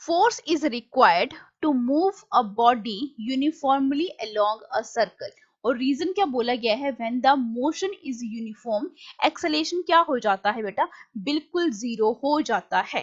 A: force is required to move a body uniformly along a circle, और रीजन क्या बोला गया है, when the motion is uniform acceleration क्या हो जाता है बेटा, बिल्कुल जीरो हो जाता है।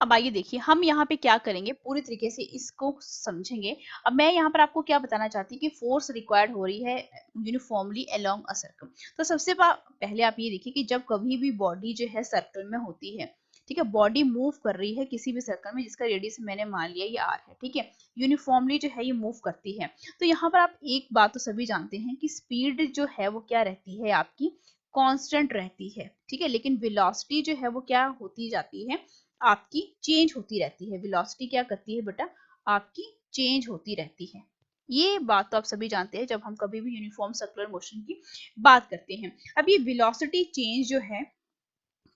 A: अब आइए देखिए हम यहाँ पे क्या करेंगे, पूरी तरीके से इसको समझेंगे। अब मैं यहाँ पर आपको क्या बताना चाहती हूँ कि फोर्स रिक्वायर्ड हो रही है यूनिफॉर्मली अलोंग अ सर्कल। तो सबसे पहले आप ये देखिए कि जब कभी भी बॉडी जो है सर्कल में होती है, ठीक है, बॉडी मूव कर रही है किसी भी सर्कल में जिसका रेडियस मैंने मान लिया ये आर है, ठीक है, यूनिफॉर्मली जो है ये मूव करती है। तो यहाँ पर आप एक बात तो सभी जानते हैं कि स्पीड जो है वो क्या रहती है आपकी, कांस्टेंट रहती है, ठीक है, लेकिन वेलोसिटी जो है वो क्या होती जाती है आपकी, चेंज होती रहती है। वेलोसिटी क्या करती है बेटा, आपकी चेंज होती रहती है। ये बात तो आप सभी जानते हैं जब हम कभी भी यूनिफॉर्म सर्कुलर मोशन की बात करते हैं। अब ये वेलोसिटी चेंज जो है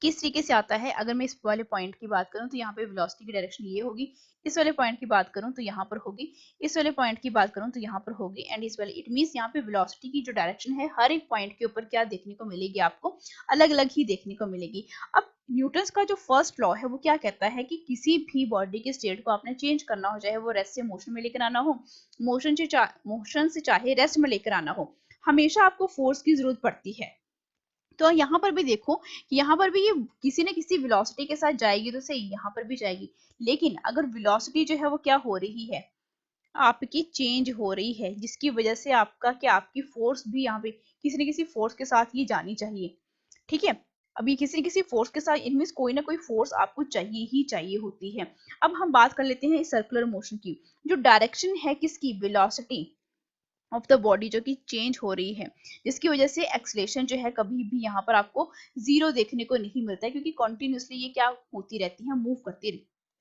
A: किस तरीके से आता है, अगर मैं इस वाले पॉइंट की बात करूं तो यहाँ पे वेलोसिटी की डायरेक्शन ये होगी, इस वाले पॉइंट की बात करूं तो यहाँ पर होगी, इस वाले पॉइंट की बात करूं तो यहाँ पर होगी, एंड इस वाले, इट मींस यहाँ पे वेलोसिटी की जो डायरेक्शन है हर एक पॉइंट के ऊपर क्या देखने को मिलेगी, आपको अलग अलग ही देखने को मिलेगी। अब न्यूटन्स का जो फर्स्ट लॉ है वो क्या कहता है कि किसी भी बॉडी के स्टेट को आपने चेंज करना हो, चाहे वो रेस्ट से मोशन में लेकर आना हो, मोशन से चाहे रेस्ट में लेकर आना हो, हमेशा आपको फोर्स की जरूरत पड़ती है। तो यहाँ पर भी देखो कि यहाँ पर भी ये किसी न किसी वेलोसिटी के साथ जाएगी तो सही, यहाँ पर भी जाएगी, लेकिन अगर वेलोसिटी जो है वो क्या हो रही है, आपकी चेंज हो रही है, जिसकी वजह से आपका क्या, आपकी फोर्स भी यहाँ पे किसी न किसी फोर्स के साथ ही जानी चाहिए, ठीक है। अभी किसी न किसी फोर्स के साथ, इनमें कोई ना कोई फोर्स आपको चाहिए ही चाहिए होती है। अब हम बात कर लेते हैं इस सर्कुलर मोशन की, जो डायरेक्शन है किसकी, वेलोसिटी ऑफ द बॉडी जो कि चेंज हो रही है, जिसकी वजह से एक्सलेशन जो है कभी भी यहाँ पर आपको जीरो देखने को नहीं मिलता है, क्योंकि कॉन्टिन्यूसली ये क्या होती रहती है, मूव करती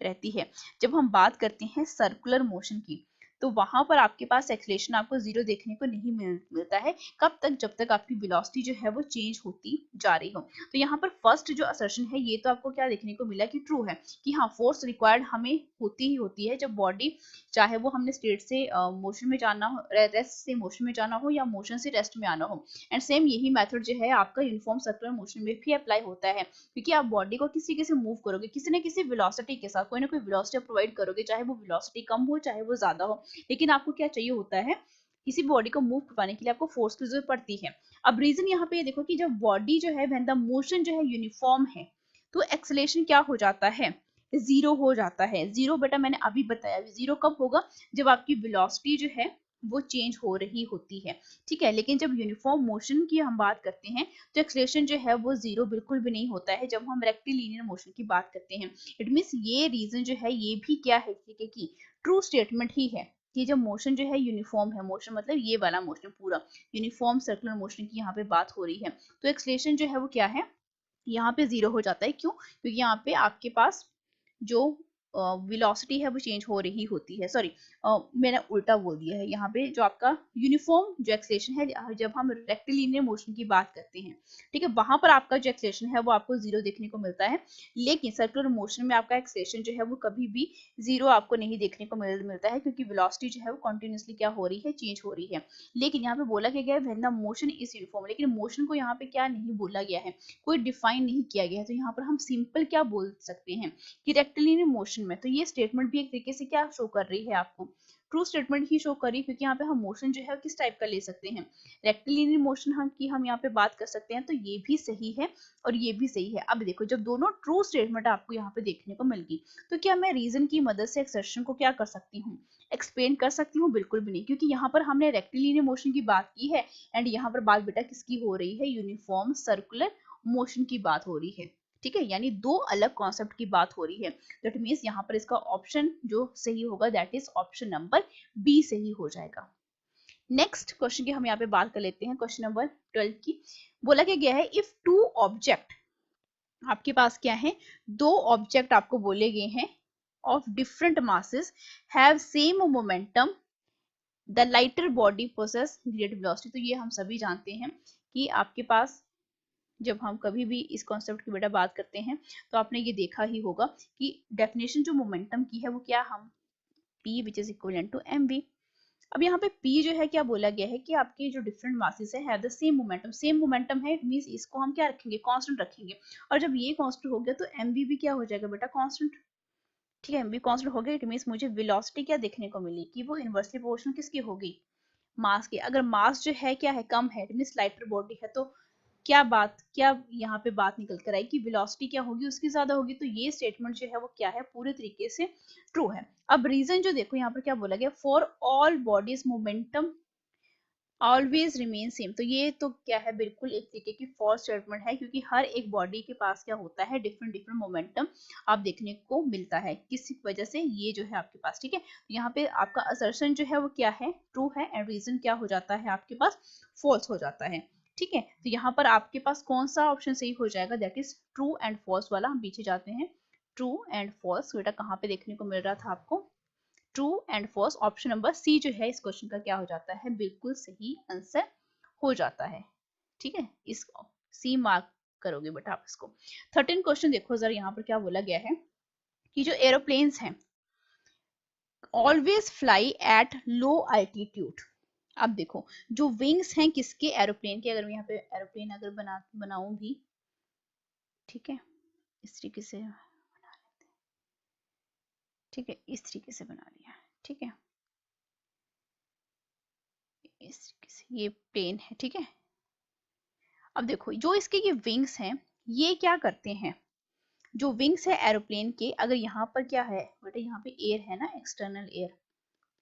A: रहती है। जब हम बात करते हैं सर्कुलर मोशन की, तो वहां पर आपके पास एक्सलेशन आपको जीरो देखने को नहीं मिलता है, कब तक, जब तक आपकी वेलोसिटी जो है वो चेंज होती जा रही हो। तो यहाँ पर फर्स्ट जो असर्शन है ये तो आपको क्या देखने को मिला कि ट्रू है, कि हाँ फोर्स रिक्वायर्ड हमें होती ही होती है जब बॉडी, चाहे वो हमने स्टेट से मोशन में जाना हो, रेस्ट से मोशन में जाना हो, या मोशन से रेस्ट में आना हो। एंड सेम यही मेथड जो है आपका यूनिफॉर्म सर्कुलर मोशन में भी अप्लाई होता है, क्योंकि आप बॉडी को किस तरीके से मूव करोगे, किसी न किसी वेलोसिटी के साथ, कोई ना कोई वेलोसिटी प्रोवाइड करोगे, चाहे वो वेलोसिटी कम हो चाहे वो ज्यादा हो, लेकिन आपको क्या चाहिए होता है, किसी बॉडी को मूव करवाने के लिए आपको फोर्स की जरूरत पड़ती है। अब रीजन यहाँ पे ये देखो कि जब बॉडी जो है, व्हेन द मोशन जो है यूनिफॉर्म है, तो एक्सेलेरेशन क्या हो जाता है, जीरो हो जाता है। जीरो बेटा मैंने अभी बताया, जीरो कब होगा, जब आपकी वेलोसिटी जो है वो चेंज हो रही होती है, ठीक है। लेकिन जब यूनिफॉर्म मोशन की हम बात करते हैं तो एक्सेलरेशन जो है वो जीरो बिल्कुल भी नहीं होता है जब हम रेक्टिलिनियर मोशन की बात करते हैं। इट मींस ये रीजन जो है ये भी क्या है, ठीक है, कि ट्रू स्टेटमेंट ही है कि जब मोशन जो है यूनिफॉर्म है, मोशन मतलब ये वाला मोशन पूरा यूनिफॉर्म सर्कुलर मोशन की यहाँ पे बात हो रही है, तो एक्सेलरेशन जो है वो क्या है, यहाँ पे जीरो हो जाता है। क्यों, क्योंकि यहाँ पे आपके पास जो वेलोसिटी है वो चेंज हो रही होती है, सॉरी मैंने उल्टा बोल दिया है, यहाँ पे जो आपका यूनिफॉर्म जो एक्सेलरेशन है, जब हम रेक्टिलिनियर मोशन की बात करते हैं, ठीक है, वहां पर आपका जो एक्सेलरेशन है वो आपको जीरो देखने को मिलता है, लेकिन सर्कुलर मोशन में आपका एक्सेलरेशन जो है वो कभी भी जीरो आपको नहीं देखने को मिलता है, क्योंकि वेलोसिटी जो है वो कंटिन्यूसली क्या हो रही है, चेंज हो रही है। लेकिन यहाँ पे बोला क्या गया है, when the motion is uniform, लेकिन मोशन को यहाँ पे क्या नहीं बोला गया है, कोई डिफाइन नहीं किया गया है, तो यहाँ पर हम सिंपल क्या बोल सकते हैं कि रेक्टिलिनियर मोशन में, तो ये स्टेटमेंट भी एक तरीके से क्या शो कर रही है आपको, ट्रू स्टेटमेंट ही शो कर रही है, क्योंकि यहाँ पे हम मोशन जो है किस टाइप का ले सकते हैं, रेक्टिलिनियर मोशन हम यहाँ पे बात कर सकते हैं, तो ये भी सही है और ये भी सही है। अब देखो जब दोनों ट्रू स्टेटमेंट आपको यहाँ पे देखने को मिल गई, तो क्या मैं रीजन की मदद से एक्सर्शन को क्या कर सकती हूँ, एक्सप्लेन कर सकती हूँ, बिल्कुल भी नहीं, क्योंकि यहाँ पर हमने रेक्टिलिनियर मोशन की बात की है, एंड यहाँ पर बात बेटा किसकी हो रही है, यूनिफॉर्म सर्कुलर मोशन की बात हो रही है, ठीक है, यानी दो अलग कॉन्सेप्ट की बात हो रही है। दैट मींस यहाँ पर इसका ऑप्शन जो सही होगा that is option number B सही हो जाएगा। नेक्स्ट क्वेश्चन की हम यहाँ पे बात कर लेते हैं, क्वेश्चन नंबर 12 की। बोला क्या गया है, इफ टू ऑब्जेक्ट, आपके पास क्या है, दो ऑब्जेक्ट आपको बोले गए हैं of different masses have same momentum, the lighter body possesses great velocity. तो ये हम सभी जानते हैं कि आपके पास जब हम कभी भी इस कॉन्सेप्ट की बेटा बात करते हैं तो आपने ये देखा ही होगा कि डेफिनेशन जो मोमेंटम की है वो क्या, हम P which is equivalent to mv। अब यहाँ पे P जो है क्या बोला गया है कि आपके जो डिफरेंट मासेस है have the same momentum, same momentum है, मींस इसको हम क्या रखेंगे, कांस्टेंट रखेंगे, और जब ये कांस्टेंट हो गया तो mv भी क्या हो जाएगा बेटा, कांस्टेंट, ठीक है, mv कांस्टेंट हो गया, इट मींस मुझे वेलोसिटी क्या देखने को मिली कि वो इनवर्सली प्रोपोर्शनल किसकी होगी, मास की। अगर मास जो है क्या है, कम है, इट मींस लाइटर बॉडी है, तो क्या यहाँ पे बात निकल कर आई कि वेलोसिटी क्या होगी, उसकी ज्यादा होगी, तो ये स्टेटमेंट जो है वो क्या है, पूरे तरीके से ट्रू है। अब रीजन जो देखो यहाँ पर क्या बोला गया, for all bodies momentum always remain same, तो ये तो क्या है, बिल्कुल एक तरीके की फॉल्स स्टेटमेंट है, क्योंकि हर एक बॉडी के पास क्या होता है, डिफरेंट डिफरेंट मोमेंटम आप देखने को मिलता है, किस वजह से ये जो है आपके पास, ठीक है। तो यहाँ पे आपका असर्शन जो है वो क्या है, ट्रू है, एंड रीजन क्या हो जाता है आपके पास, फॉल्स हो जाता है, ठीक है। तो यहाँ पर आपके पास कौन सा ऑप्शन सही हो जाएगा, that is true and false वाला। हम पीछे जाते हैं, ट्रू एंड फॉल्स बेटा कहाँ पे देखने को मिल रहा था आपको, true and false, option number C जो है इस क्वेश्चन का क्या हो जाता है, बिल्कुल सही आंसर हो जाता है, ठीक है। इसको सी मार्क करोगे बेटा आप इसको। 13 क्वेश्चन देखो जरा, यहाँ पर क्या बोला गया है कि जो एरोप्लेन्स हैं always fly at low altitude. अब देखो जो विंग्स हैं किसके, एरोप्लेन के, अगर मैं यहाँ पे एरोप्लेन अगर बनाऊं भी, ठीक है, इस तरीके से बना लेते हैं, ठीक है, इस तरीके से बना लिया, ठीक है, इस तरीके से ये प्लेन है, ठीक है। अब देखो जो इसके ये विंग्स हैं ये क्या करते हैं, जो विंग्स है एरोप्लेन के, अगर यहाँ पर क्या है बेटा, यहाँ पे एयर है ना, एक्सटर्नल एयर,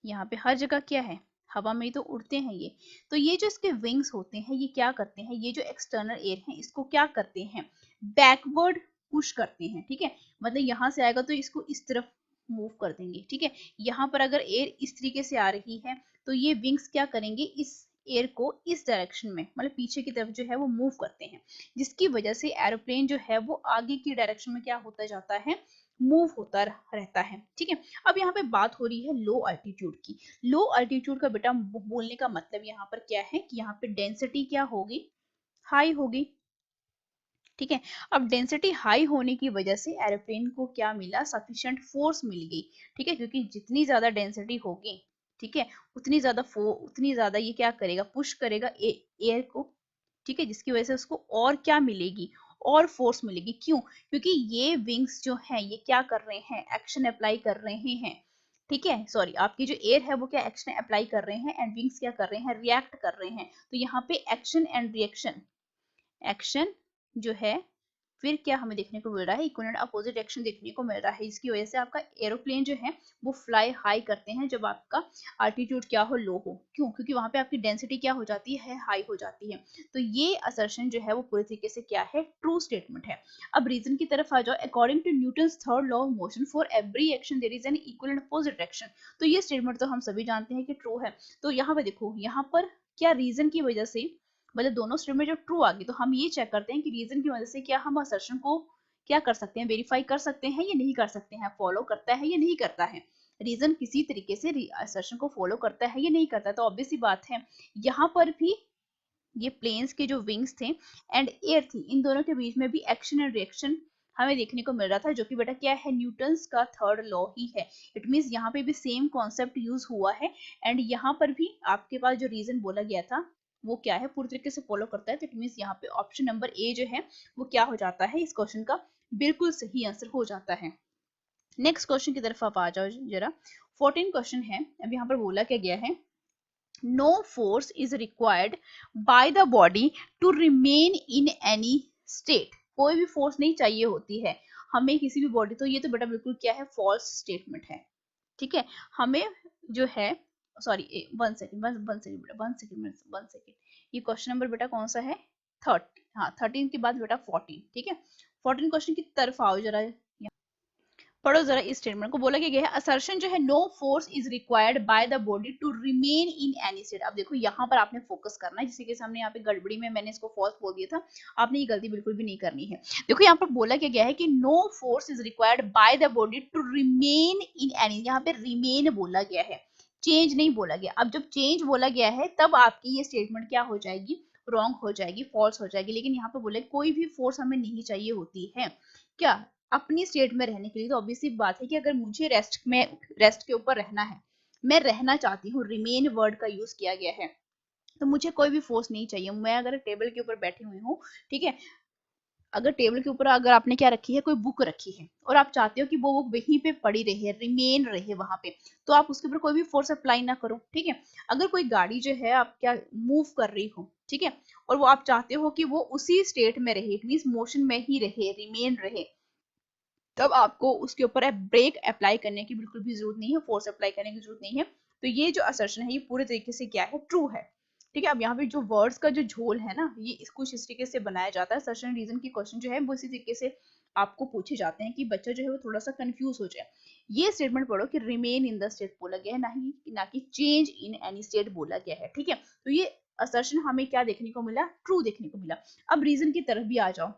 A: यहाँ पे हर जगह क्या है, हवा में ही तो उड़ते हैं ये, तो ये जो इसके विंग्स होते हैं ये क्या करते हैं, ये जो एक्सटर्नल एयर है इसको क्या करते हैं, बैकवर्ड पुश करते हैं, ठीक है। मतलब यहाँ से आएगा तो इसको इस तरफ मूव कर देंगे, ठीक है। यहाँ पर अगर एयर इस तरीके से आ रही है तो ये विंग्स क्या करेंगे, इस एयर को इस डायरेक्शन में, मतलब पीछे की तरफ जो है वो मूव करते हैं, जिसकी वजह से एरोप्लेन जो है वो आगे की डायरेक्शन में क्या होता जाता है, मूव होता रहता है, ठीक है। अब यहाँ पे बात हो रही है लो अल्टीट्यूड की। लो अल्टीट्यूड का बेटा बोलने का मतलब यहाँ पर क्या है कि यहाँ पे डेंसिटी क्या होगी, हाई होगी, ठीक है। अब डेंसिटी हाई होने की वजह से एरोप्लेन को क्या मिला, सफिशिएंट फोर्स मिल गई, ठीक है, क्योंकि जितनी ज्यादा डेंसिटी होगी, ठीक है, उतनी ज्यादा ये क्या करेगा, पुश करेगा एयर को, ठीक है, जिसकी वजह से उसको और क्या मिलेगी, और फोर्स मिलेगी। क्यों, क्योंकि ये विंग्स जो हैं ये क्या कर रहे हैं, एक्शन अप्लाई कर रहे हैं, ठीक है, सॉरी, आपकी जो एयर है वो क्या एक्शन अप्लाई कर रहे हैं, एंड विंग्स क्या कर रहे हैं, रिएक्ट कर रहे हैं। तो यहाँ पे एक्शन एंड रिएक्शन, एक्शन जो है फिर क्या हमें देखने को मिल रहा है, इक्वल एंड अपोजिट एक्शन देखने को मिल रहा है, इसकी वजह से आपका एरोप्लेन जो है वो फ्लाई हाई करते हैं जब आपका अल्टीट्यूड क्या हो, लो हो। क्यों, क्योंकि वहां पे आपकी डेंसिटी क्या हो जाती है, हाई हो जाती है। तो ये असर्शन जो है वो पूरी तरीके से क्या है, ट्रू स्टेटमेंट है। अब रीजन की तरफ आ जाओ, according to Newton's third law of motion for every action there is an equal and opposite action. तो ये स्टेटमेंट तो हम सभी जानते हैं कि ट्रू है। तो यहाँ पे देखो, यहाँ पर क्या रीजन की वजह से, मतलब दोनों स्टेटमेंट जब ट्रू आ गई तो हम ये चेक करते हैं कि रीजन की वजह से क्या हम असर्शन को क्या कर सकते हैं, वेरीफाई कर सकते हैं या नहीं कर सकते हैं, फॉलो करता है या नहीं करता है। रीजन किसी तरीके से असर्शन को फॉलो करता है या नहीं करता है, तो ऑब्वियस सी बात है यहाँ पर भी ये प्लेन्स के जो विंग्स थे एंड एयर थी, इन दोनों के बीच में भी एक्शन एंड रिएक्शन हमें देखने को मिल रहा था, जो कि बेटा क्या है, न्यूटन्स का थर्ड लॉ ही है। इट मींस यहाँ पे भी सेम कॉन्सेप्ट यूज हुआ है, एंड यहाँ पर भी आपके पास जो रीजन बोला गया था वो क्या है, पूरी तरीके से फॉलो करता है। तो इट मींस यहाँ पे ऑप्शन नंबर ए जो है वो क्या हो जाता है, इस क्वेश्चन का बिल्कुल सही आंसर हो जाता है। नेक्स्ट क्वेश्चन की तरफ आप आ जाओ जरा। 14 क्वेश्चन है, अब यहाँ पर बोला क्या गया है, no force is required by the body to remain in any state। कोई भी फोर्स नहीं चाहिए होती है हमें किसी भी बॉडी, तो ये तो बेटा बिल्कुल क्या है, फॉल्स स्टेटमेंट है, ठीक है। हमें जो है, सॉरी 1 सेकेंड, 1 सेकेंड बेटा, 1 सेकेंड, ये क्वेश्चन नंबर बेटा कौन सा है, 30, हाँ 13 के बाद बेटा 14, ठीक है। 14 क्वेश्चन की तरफ आओ जरा, पढ़ो जरा इस स्टेटमेंट को। बोला गया है असर्शन जो है, no force is required by the body to remain in any state. अब देखो यहाँ पर आपने फोकस करना है, जिसके सामने यहाँ पे गड़बड़ी में मैंने इसको फॉल्स बोल दिया था, आपने ये गलती बिल्कुल भी नहीं करनी है। देखो यहाँ पर बोला क्या गया है कि no force is required by the body to remain in any, यहाँ पे रिमेन बोला गया है, चेंज नहीं बोला गया। अब जब चेंज बोला गया है तब आपकी ये स्टेटमेंट क्या हो जाएगी, रॉन्ग हो जाएगी, फॉल्स हो जाएगी। लेकिन यहाँ पे बोले कोई भी फोर्स हमें नहीं चाहिए होती है क्या, अपनी स्टेट में रहने के लिए। तो ऑब्वियसली बात है कि अगर मुझे रेस्ट के ऊपर रहना है, मैं रहना चाहती हूँ, रिमेन वर्ड का यूज किया गया है, तो मुझे कोई भी फोर्स नहीं चाहिए। मैं अगर टेबल के ऊपर बैठी हुई हूँ, ठीक है, अगर टेबल के ऊपर अगर आपने क्या रखी है, कोई बुक रखी है, और आप चाहते हो कि वो बुक वहीं पे पड़ी रहे, रिमेन रहे वहां पे, तो आप उसके ऊपर कोई भी फोर्स अप्लाई ना करो, ठीक है। अगर कोई गाड़ी जो है आप क्या मूव कर रही हो, ठीक है, और वो आप चाहते हो कि वो उसी स्टेट में रहे, इट मींस मोशन में ही रहे, रिमेन रहे, तब आपको उसके ऊपर ब्रेक अप्लाई करने की बिल्कुल भी जरूरत नहीं है, फोर्स अप्लाई करने की जरूरत नहीं है। तो ये जो असर्शन है ये पूरे तरीके से क्या है, ट्रू है। ठीक है, अब यहाँ पे जो वर्ड्स का जो झोल है ना, ये कुछ इस तरीके से बनाया जाता है। असर्शन रीजन की क्वेश्चन जो है वो इसी तरीके से आपको पूछे जाते हैं कि बच्चा जो है वो थोड़ा सा कंफ्यूज हो जाए। ये स्टेटमेंट पढ़ो कि रिमेन इन द स्टेट बोला गया है, ना कि चेंज इन एनी स्टेट बोला गया है। ठीक है, तो ये असर्शन हमें क्या देखने को मिला, ट्रू देखने को मिला। अब रीजन की तरफ भी आ जाओ।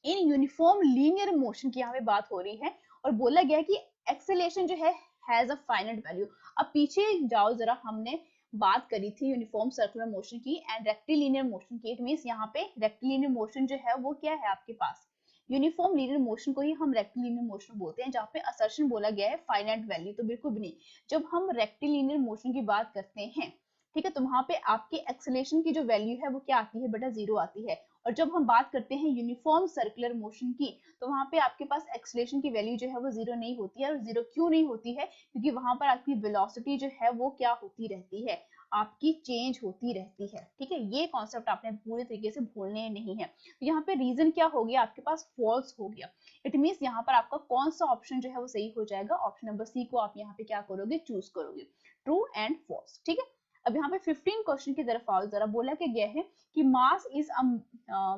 A: इन यूनिफॉर्म लीनियर मोशन की यहाँ पे बात हो रही है और बोला गया है कि एक्सेलेरेशन जो है हैज अ फाइनाइट वैल्यू। अब पीछे जाओ जरा, हमने बात करी थी यूनिफॉर्म सर्कुलर मोशन की एंड रेक्टिलिनियर मोशन की। इट मींस यहाँ पे रेक्टिलिनियर मोशन जो है वो क्या है आपके पास, यूनिफॉर्म लीनियर मोशन को ही हम रेक्टिलिनियर मोशन बोलते हैं, जहाँ पे असर्शन बोला गया है फाइनाइट वैल्यू, तो बिल्कुल भी नहीं। जब हम रेक्टिलिनियर मोशन की बात करते हैं, ठीक है, तो वहां पे आपके एक्सेलेरेशन की जो वैल्यू है वो क्या आती है बेटा, जीरो आती है। और जब हम बात करते हैं यूनिफॉर्म सर्कुलर मोशन की, तो वहां पे आपके पास एक्सेलेरेशन की वैल्यू जो है वो जीरो नहीं होती है। और जीरो क्यों नहीं होती है, क्योंकि वहां पर आपकी वेलोसिटी जो है वो क्या होती रहती है, आपकी चेंज होती रहती है। ठीक है, ये कॉन्सेप्ट आपने पूरे तरीके से भूलने नहीं है। तो यहाँ पे रीजन क्या हो गया आपके पास, फॉल्स हो गया। इट मींस यहाँ पर आपका कौन सा ऑप्शन जो है वो सही हो जाएगा, ऑप्शन नंबर सी को आप यहाँ पे क्या करोगे, चूज करोगे, ट्रू एंड फॉल्स। ठीक है, अब यहाँ पे 15 क्वेश्चन की तरफ आओ जरा। बोला क्या गया है कि mass is a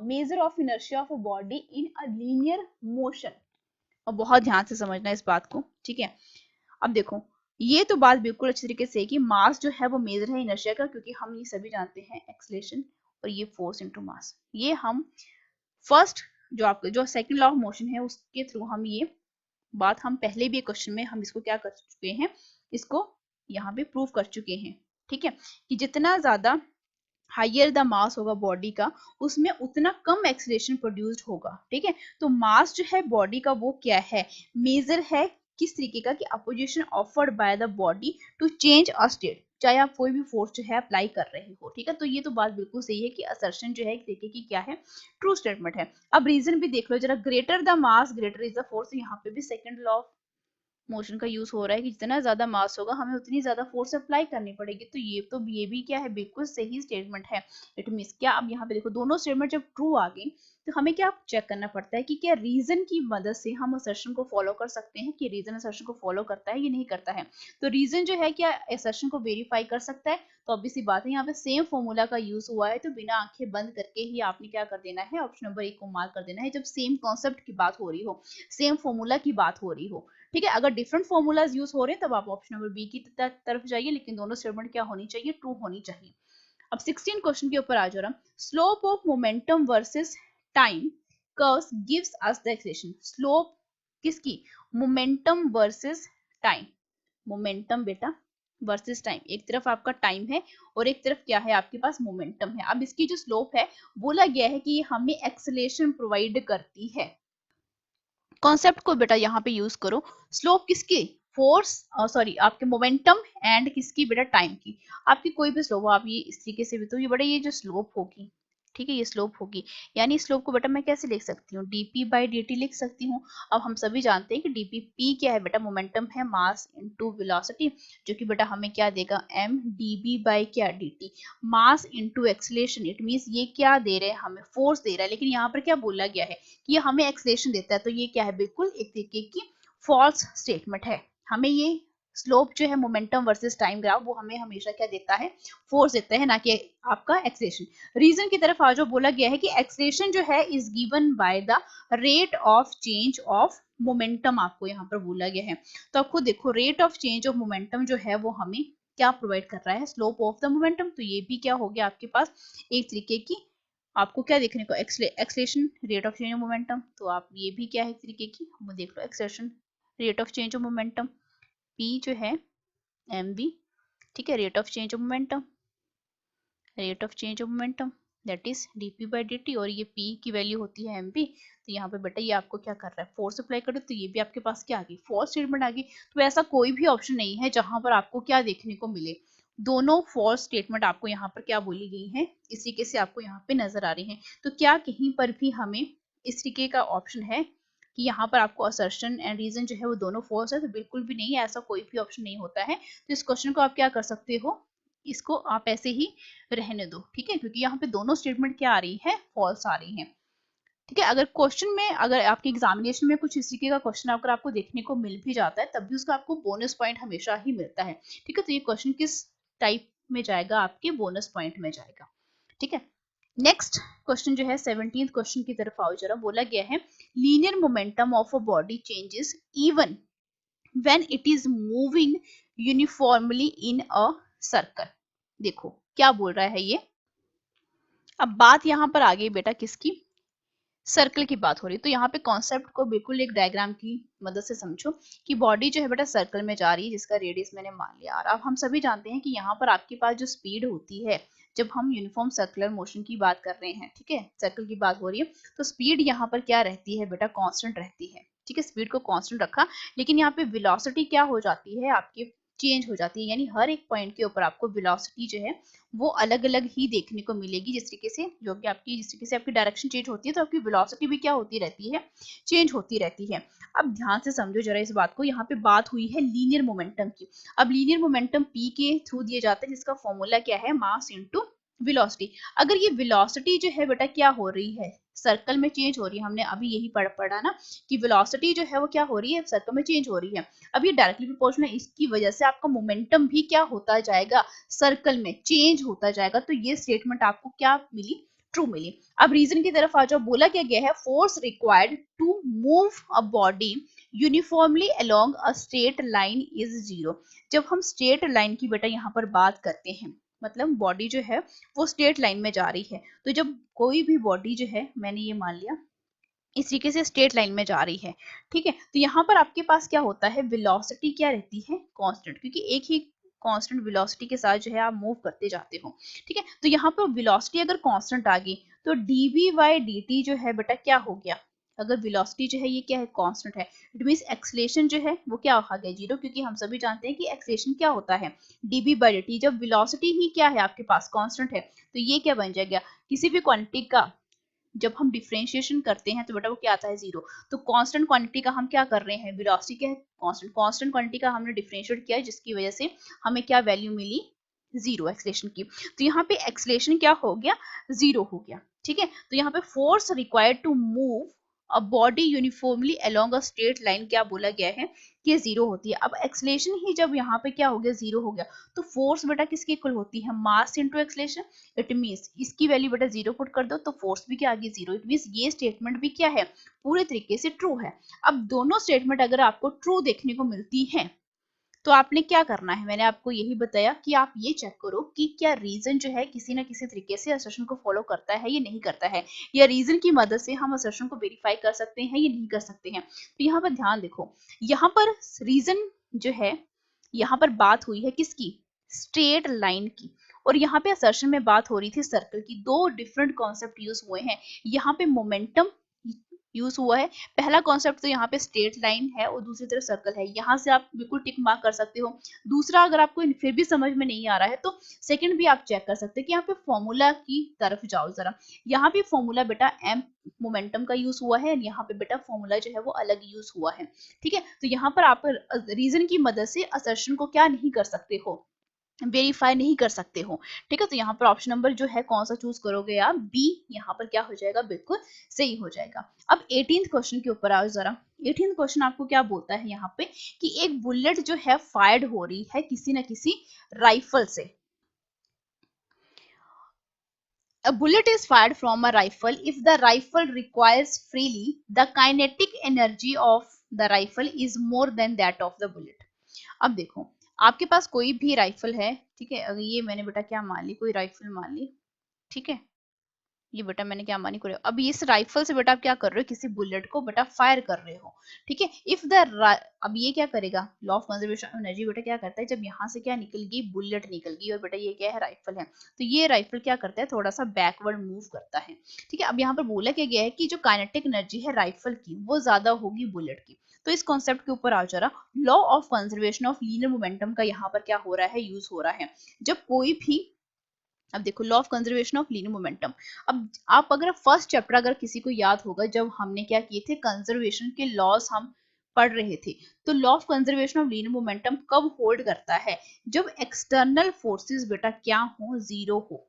A: measure of inertia of a body in a linear motion. और बहुत ध्यान से समझना इस बात को, ठीक है। अब देखो, ये तो बात बिल्कुल अच्छी तरीके से है कि मास जो है वो मेजर है इनर्शिया का, क्योंकि हम ये सभी जानते हैं एक्सेलरेशन और ये फोर्स इनटू मास। ये हम फर्स्ट जो आपका जो सेकंड लॉ ऑफ मोशन है उसके थ्रू हम ये बात, हम पहले भी क्वेश्चन में हम इसको क्या कर चुके हैं, इसको यहाँ पे प्रूव कर चुके हैं। ठीक है, कि जितना ज्यादा हाइयर द मास होगा बॉडी का, उसमें उतना कम एक्सीलरेशन प्रोड्यूस्ड होगा। ठीक है, तो मास जो है बॉडी का वो क्या है, मेजर है किस तरीके का, कि opposition offered by the body to change a state, चाहे आप कोई भी फोर्स जो है अप्लाई कर रहे हो। ठीक है, तो ये तो बात बिल्कुल सही है कि असर्शन जो है एक तरीके की क्या है, ट्रू स्टेटमेंट है। अब रीजन भी देख लो जरा, greater the mass greater is the force. यहाँ पे भी सेकंड लॉ ऑफ मोशन का यूज हो रहा है कि जितना ज्यादा मास होगा हमें उतनी ज्यादा फोर्स अप्लाई करनी पड़ेगी। तो ये भी क्या है, बिल्कुल सही स्टेटमेंट है। इट मींस क्या, अब यहाँ पे देखो दोनों स्टेटमेंट जब ट्रू आ गई तो हमें क्या चेक करना पड़ता है कि क्या रीजन की मदद से हम असर्शन को फॉलो कर सकते हैं, कि रीजन असर्शन को फॉलो करता है या नहीं करता है। तो रीजन जो है क्या असर्शन को वेरीफाई कर सकता है, तो ऑब्वियसली बात है यहाँ पे सेम फॉर्मूला का यूज हुआ है, तो बिना आंखें बंद करके ही आपने क्या कर देना है, ऑप्शन नंबर 1 को मार्क कर देना है, जब सेम कॉन्सेप्ट की बात हो रही हो, सेम फॉर्मूला की बात हो रही हो। ठीक है, अगर डिफरेंट फॉर्मूलाज यूज हो रहे हैं तब आप ऑप्शन नंबर बी की तरफ जाइए, लेकिन दोनों स्टेटमेंट क्या होनी चाहिए, ट्रू होनी चाहिए। अब 16 क्वेश्चन के ऊपर आ जा रहा हूं। Slope of momentum versus time curves gives us the acceleration. Slope किसकी, मोमेंटम वर्सेस टाइम। मोमेंटम बेटा वर्सेस टाइम, एक तरफ आपका टाइम है और एक तरफ क्या है आपके पास मोमेंटम है। अब इसकी जो स्लोप है, बोला गया है कि ये हमें एक्सेलरेशन प्रोवाइड करती है। कॉन्सेप्ट को बेटा यहाँ पे यूज करो। स्लोप किसकी, फोर्स सॉरी आपके मोमेंटम एंड किसकी बेटा, टाइम की। आपकी कोई भी स्लोप, आप ये इस तरीके से भी, तो ये बेटा ये जो स्लोप होगी, ठीक है, ये स्लोप होगी, यानी स्लोप को बेटा मैं कैसे लिख सकती हूँ, dp बाई dt लिख सकती हूँ। अब हम सभी जानते हैं कि dp p क्या है बेटा, मोमेंटम है, मास इनटू वेलोसिटी, जो कि बेटा हमें क्या देगा, m db बाई क्या dt, mass into acceleration. It means ये क्या दे रहे हैं, हमें फोर्स दे रहा है, लेकिन यहाँ पर क्या बोला गया है कि ये हमें एक्सेलरेशन देता है। तो ये क्या है, बिल्कुल एक तरीके की फॉल्स स्टेटमेंट है। हमें ये स्लोप जो है मोमेंटम वर्सेस टाइम ग्राफ, वो हमें हमेशा क्या देता है, फोर्स देता है, ना कि आपका एक्सेलरेशन। रीजन की तरफ आज बोला गया है कि एक्सेलरेशन जो है is given by the rate of change of momentum, आपको यहाँ पर बोला गया है। तो आप खुद देखो, rate of change of momentum जो है वो हमें क्या प्रोवाइड कर रहा है, स्लोप ऑफ द मोमेंटम। तो ये भी क्या हो गया आपके पास, एक तरीके की आपको क्या देखने को, acceleration rate of change of momentum. तो आप ये भी क्या है एक तरीके की, हम देख लो acceleration rate of change of momentum, p जो है mv, ठीक है, rate of change of momentum, rate of change of momentum that is dp by dt, और ये p की वैल्यू होती है mv। तो यहाँ पे बेटा ये आपको क्या कर रहा है, फोर्स अप्लाई करो, तो ये भी आपके पास क्या आ गई, फोर्स स्टेटमेंट आ गई। तो ऐसा कोई भी ऑप्शन नहीं है जहां पर आपको क्या देखने को मिले, दोनों फॉल्स स्टेटमेंट आपको यहाँ पर क्या बोली गई है, इस तरीके से आपको यहाँ पे नजर आ रही हैं। तो क्या कहीं पर भी हमें इस तरीके का ऑप्शन है कि यहाँ पर आपको असर्शन एंड रीजन जो है वो दोनों फॉल्स है, तो बिल्कुल भी नहीं है, ऐसा कोई भी ऑप्शन नहीं होता है। तो इस क्वेश्चन को आप क्या कर सकते हो, इसको आप ऐसे ही रहने दो, ठीक है, क्योंकि यहाँ पे दोनों स्टेटमेंट क्या आ रही है, फॉल्स आ रही है, ठीक है। अगर क्वेश्चन में, अगर आपके एग्जामिनेशन में कुछ इस तरीके का क्वेश्चन अगर आपको देखने को मिल भी जाता है, तब भी उसका आपको बोनस पॉइंट हमेशा ही मिलता है, ठीक है। तो ये क्वेश्चन किस टाइप में जाएगा, आपके बोनस पॉइंट में जाएगा, ठीक है। नेक्स्ट क्वेश्चन जो है 17th क्वेश्चन की तरफ आओ जरा। बोला गया है linear momentum of a body changes even when it is moving uniformly in a circle. देखो क्या बोल रहा है ये। अब बात यहाँ पर आ गई बेटा किसकी, सर्कल की बात हो रही है। तो यहाँ पे कॉन्सेप्ट को बिल्कुल एक डायग्राम की मदद से समझो कि बॉडी जो है बेटा सर्कल में जा रही है, जिसका रेडियस मैंने मान लिया। और अब हम सभी जानते हैं कि यहाँ पर आपके पास जो स्पीड होती है, जब हम यूनिफॉर्म सर्कुलर मोशन की बात कर रहे हैं, ठीक है, सर्कल की बात हो रही है, तो स्पीड यहाँ पर क्या रहती है बेटा, कांस्टेंट रहती है, ठीक है। स्पीड को कांस्टेंट रखा, लेकिन यहाँ पे वेलोसिटी क्या हो जाती है आपकी, चेंज हो जाती है। यानी हर एक पॉइंट के ऊपर आपको वेलोसिटी जो है वो अलग अलग ही देखने को मिलेगी, जिस तरीके से जो कि आपकी, जिस तरीके से आपकी डायरेक्शन चेंज होती है, तो आपकी वेलोसिटी भी क्या होती रहती है, चेंज होती रहती है। अब ध्यान से समझो जरा इस बात को। यहाँ पे बात हुई है लीनियर मोमेंटम की। अब लीनियर मोमेंटम p के थ्रू दिया जाता है, जिसका फॉर्मूला क्या है, मास इनटू वेलोसिटी। अगर ये वेलोसिटी जो है बेटा क्या हो रही है, सर्कल में चेंज हो रही है, हमने अभी यही पढ़ा ना कि वेलोसिटी जो है वो क्या हो रही है, सर्कल में चेंज हो रही है। अब ये डायरेक्टली प्रोपोर्शनल है, इसकी वजह से आपका मोमेंटम भी क्या होता जाएगा, सर्कल में चेंज होता जाएगा। तो ये स्टेटमेंट आपको क्या मिली, ट्रू मिली। अब रीजन की तरफ आ जाओ। बोला क्या गया है, force required to move a body uniformly along a straight line is zero. जब हम स्ट्रेट लाइन की बेटा यहाँ पर बात करते हैं, मतलब बॉडी जो है वो स्ट्रेट लाइन में जा रही है। तो जब कोई भी बॉडी जो है, मैंने ये मान लिया इस तरीके से स्ट्रेट लाइन में जा रही है, ठीक है, तो यहाँ पर आपके पास क्या होता है, वेलोसिटी क्या रहती है, कांस्टेंट, क्योंकि एक ही कांस्टेंट वेलोसिटी के साथ जो है आप मूव करते जाते हो, ठीक है। तो यहाँ पर वेलोसिटी अगर कांस्टेंट आ गई, तो dv बाई dt जो है बेटा क्या हो गया, अगर वेलोसिटी जो है ये क्या है, कांस्टेंट है, इट मींस एक्सेलरेशन जो है वो क्या आ गया, जीरो, क्योंकि हम सभी जानते हैं कि एक्सेलरेशन क्या होता है, dv बाई dt। जब वेलोसिटी ही क्या है आपके पास, कांस्टेंट है, तो ये क्या बन जाएगा, किसी भी क्वांटिटी का जब हम डिफरेंशिएशन करते हैं तो बेटा वो क्या आता है, जीरो। तो कांस्टेंट क्वांटिटी का हम क्या कर रहे हैं, वेलोसिटी क्या है, कांस्टेंट, कांस्टेंट क्वांटिटी का हमने डिफरेंशिएट किया है, जिसकी वजह से हमें क्या वैल्यू मिली, जीरो एक्सेलरेशन की। तो यहाँ पे एक्सेलरेशन क्या हो गया, जीरो हो गया, ठीक है। तो यहाँ पे force required to move a body uniformly along a straight line क्या बोला गया है कि जीरो होती है। अब एक्सेलरेशन ही जब यहाँ पे क्या हो गया, जीरो हो गया, तो फोर्स बेटा किसकी इक्वल होती है, mass into acceleration. It means इसकी वैल्यू बेटा जीरो पुट कर दो, तो फोर्स भी क्या आ गई, जीरो। इट मींस ये स्टेटमेंट भी क्या है, पूरे तरीके से ट्रू है। अब दोनों स्टेटमेंट अगर आपको ट्रू देखने को मिलती है, तो आपने क्या करना है, मैंने आपको यही बताया कि आप ये चेक करो कि क्या रीजन जो है किसी ना किसी तरीके से असर्शन को फॉलो करता है या नहीं करता है, या रीजन की मदद से हम असर्शन को वेरीफाई कर सकते हैं या नहीं कर सकते हैं। तो यहाँ पर ध्यान देखो, यहाँ पर रीजन जो है, यहाँ पर बात हुई है किसकी, स्ट्रेट लाइन की, और यहाँ पे असर्शन में बात हो रही थी सर्कल की। दो डिफरेंट कॉन्सेप्ट यूज हुए हैं। यहाँ पे मोमेंटम यूज हुआ है। पहला कॉन्सेप्ट तो यहाँ पे स्ट्रेट लाइन है और दूसरी तरफ सर्कल है, यहाँ से आप बिल्कुल टिक मार्क कर सकते हो। दूसरा अगर आपको फिर भी समझ में नहीं आ रहा है, तो सेकंड भी आप चेक कर सकते हैं कि यहाँ पे फॉर्मूला की तरफ जाओ जरा। यहाँ पे फॉर्मूला बेटा एम मोमेंटम का यूज हुआ है, यहाँ पे बेटा फॉर्मूला जो है वो अलग यूज हुआ है, ठीक है। तो यहाँ पर आप रीजन की मदद से असर्शन को क्या नहीं कर सकते हो, वेरीफाई नहीं कर सकते हो, ठीक है। तो यहाँ पर ऑप्शन नंबर जो है कौन सा चूज करोगे आप, बी, यहाँ पर क्या हो जाएगा, बिल्कुल सही हो जाएगा। अब 18th क्वेश्चन के ऊपर आओ जरा। 18th क्वेश्चन आपको क्या बोलता है यहाँ पे कि एक बुलेट जो है फायर्ड हो रही है किसी न किसी राइफल से। A bullet is fired from a rifle. If the rifle requires freely, the kinetic energy of the rifle is more than that of the bullet. अब देखो, आपके पास कोई भी राइफल है, ठीक है, अगर ये मैंने बेटा क्या मान ली, कोई राइफल मान ली, ठीक है, ये बेटा मैंने क्या मानी को, अब इस राइफल से बेटा आप क्या कर रहे हो, किसी बुलेट को बेटा फायर कर रहे हो, ठीक है। इफ द अब ये क्या करेगा, law of conservation of energy बेटा क्या करता है, जब यहाँ से क्या निकल गई, बुलेट निकल गई, और बेटा ये क्या है, राइफल है, तो ये राइफल क्या करता है, थोड़ा सा बैकवर्ड मूव करता है, ठीक है। अब यहाँ पर बोला क्या गया है कि जो काइनेटिक एनर्जी है राइफल की वो ज्यादा होगी बुलेट की। तो इस कॉन्सेप्ट के ऊपर आ जरा। Law of conservation of linear momentum का यहाँ पर क्या हो रहा है, यूज हो रहा है। जब कोई भी, अब देखो law of conservation of linear momentum, अब आप अगर फर्स्ट चैप्टर अगर किसी को याद होगा, जब हमने क्या किए थे, कंजर्वेशन के लॉज हम पढ़ रहे थे। तो law of conservation of linear momentum कब होल्ड करता है? जब एक्सटर्नल फोर्सेस बेटा क्या हो, जीरो हो।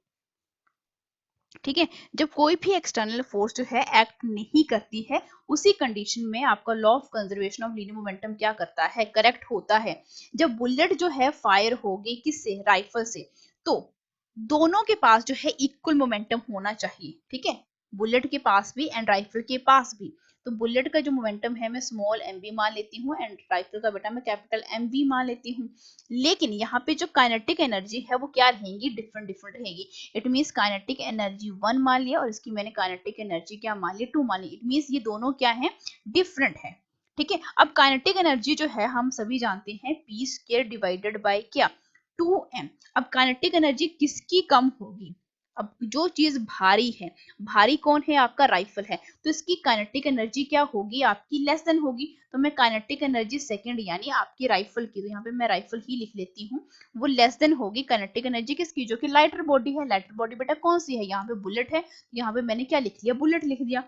A: ठीक है, जब कोई भी एक्सटर्नल फोर्स जो है एक्ट नहीं करती है, उसी कंडीशन में आपका law of conservation of linear momentum क्या करता है, करेक्ट होता है। जब बुलेट जो है फायर होगी किससे, राइफल से, तो दोनों के पास जो है इक्वल मोमेंटम होना चाहिए। ठीक है, बुलेट के पास भी एंड राइफल के पास भी। तो बुलेट का जो मोमेंटम है मैं स्मॉल एम बी मान लेती हूँ एंड राइफल का बेटा मैं कैपिटल एम बी मान लेती हूँ। लेकिन यहाँ पे जो काइनेटिक एनर्जी है वो क्या रहेंगी, डिफरेंट डिफरेंट रहेगी। इट मीन्स काइनेटिक एनर्जी 1 मान लिया और इसकी मैंने काइनेटिक एनर्जी क्या मान लिया, 2 मान लिया। इट मीन्स ये दोनों क्या है, डिफरेंट है। ठीक है, अब काइनेटिक एनर्जी जो है हम सभी जानते हैं पी स्क्वायर डिवाइडेड बाय क्या, 2m। अब काइनेटिक एनर्जी किसकी कम होगी, अब जो चीज भारी है, भारी कौन है, आपका राइफल है, तो इसकी काइनेटिक एनर्जी क्या होगी, आपकी लेस देन होगी। तो मैं काइनेटिक एनर्जी सेकंड यानी आपकी राइफल की, तो यहाँ पे मैं राइफल ही लिख लेती हूँ, वो लेस देन होगी काइनेटिक एनर्जी किसकी, जो कि लाइटर बॉडी है। लाइटर बॉडी बेटा कौन सी है, यहाँ पे बुलेट है, यहाँ पे मैंने क्या लिख लिया, बुलेट लिख दिया।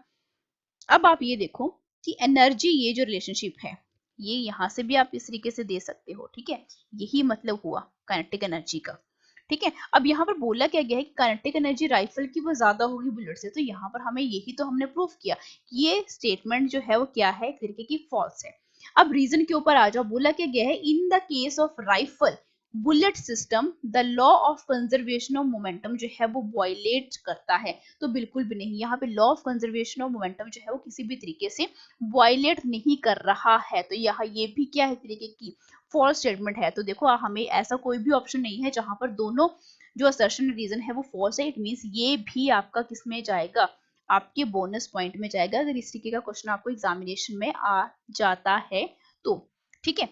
A: अब आप ये देखो कि एनर्जी, ये जो रिलेशनशिप है, ये यहाँ से भी आप इस तरीके से दे सकते हो। ठीक है, यही मतलब हुआ काइनेटिक एनर्जी का। ठीक है, अब यहाँ पर बोला क्या गया है कि काइनेटिक एनर्जी राइफल की वो ज्यादा होगी बुलेट से, तो यहाँ पर हमें यही तो हमने प्रूफ किया कि ये स्टेटमेंट जो है वो क्या है, एक तरीके की फॉल्स है। अब रीजन के ऊपर आ जाओ, बोला क्या गया है, in the case of rifle bullet system the law of conservation of momentum जो है वो वायलेट करता है। तो बिल्कुल भी नहीं, यहाँ पे law of conservation of momentum जो है वो किसी भी तरीके से वायलेट नहीं कर रहा है। तो यहाँ ये भी क्या है, तरीके की फॉल्स स्टेटमेंट है। तो देखो हमें ऐसा कोई भी ऑप्शन नहीं है जहां पर दोनों जो असर्शन रीजन है वो फॉल्स है। इट मींस ये भी आपका किस में जाएगा, आपके बोनस पॉइंट में जाएगा, अगर इस तरीके का क्वेश्चन आपको एग्जामिनेशन में आ जाता है तो। ठीक है,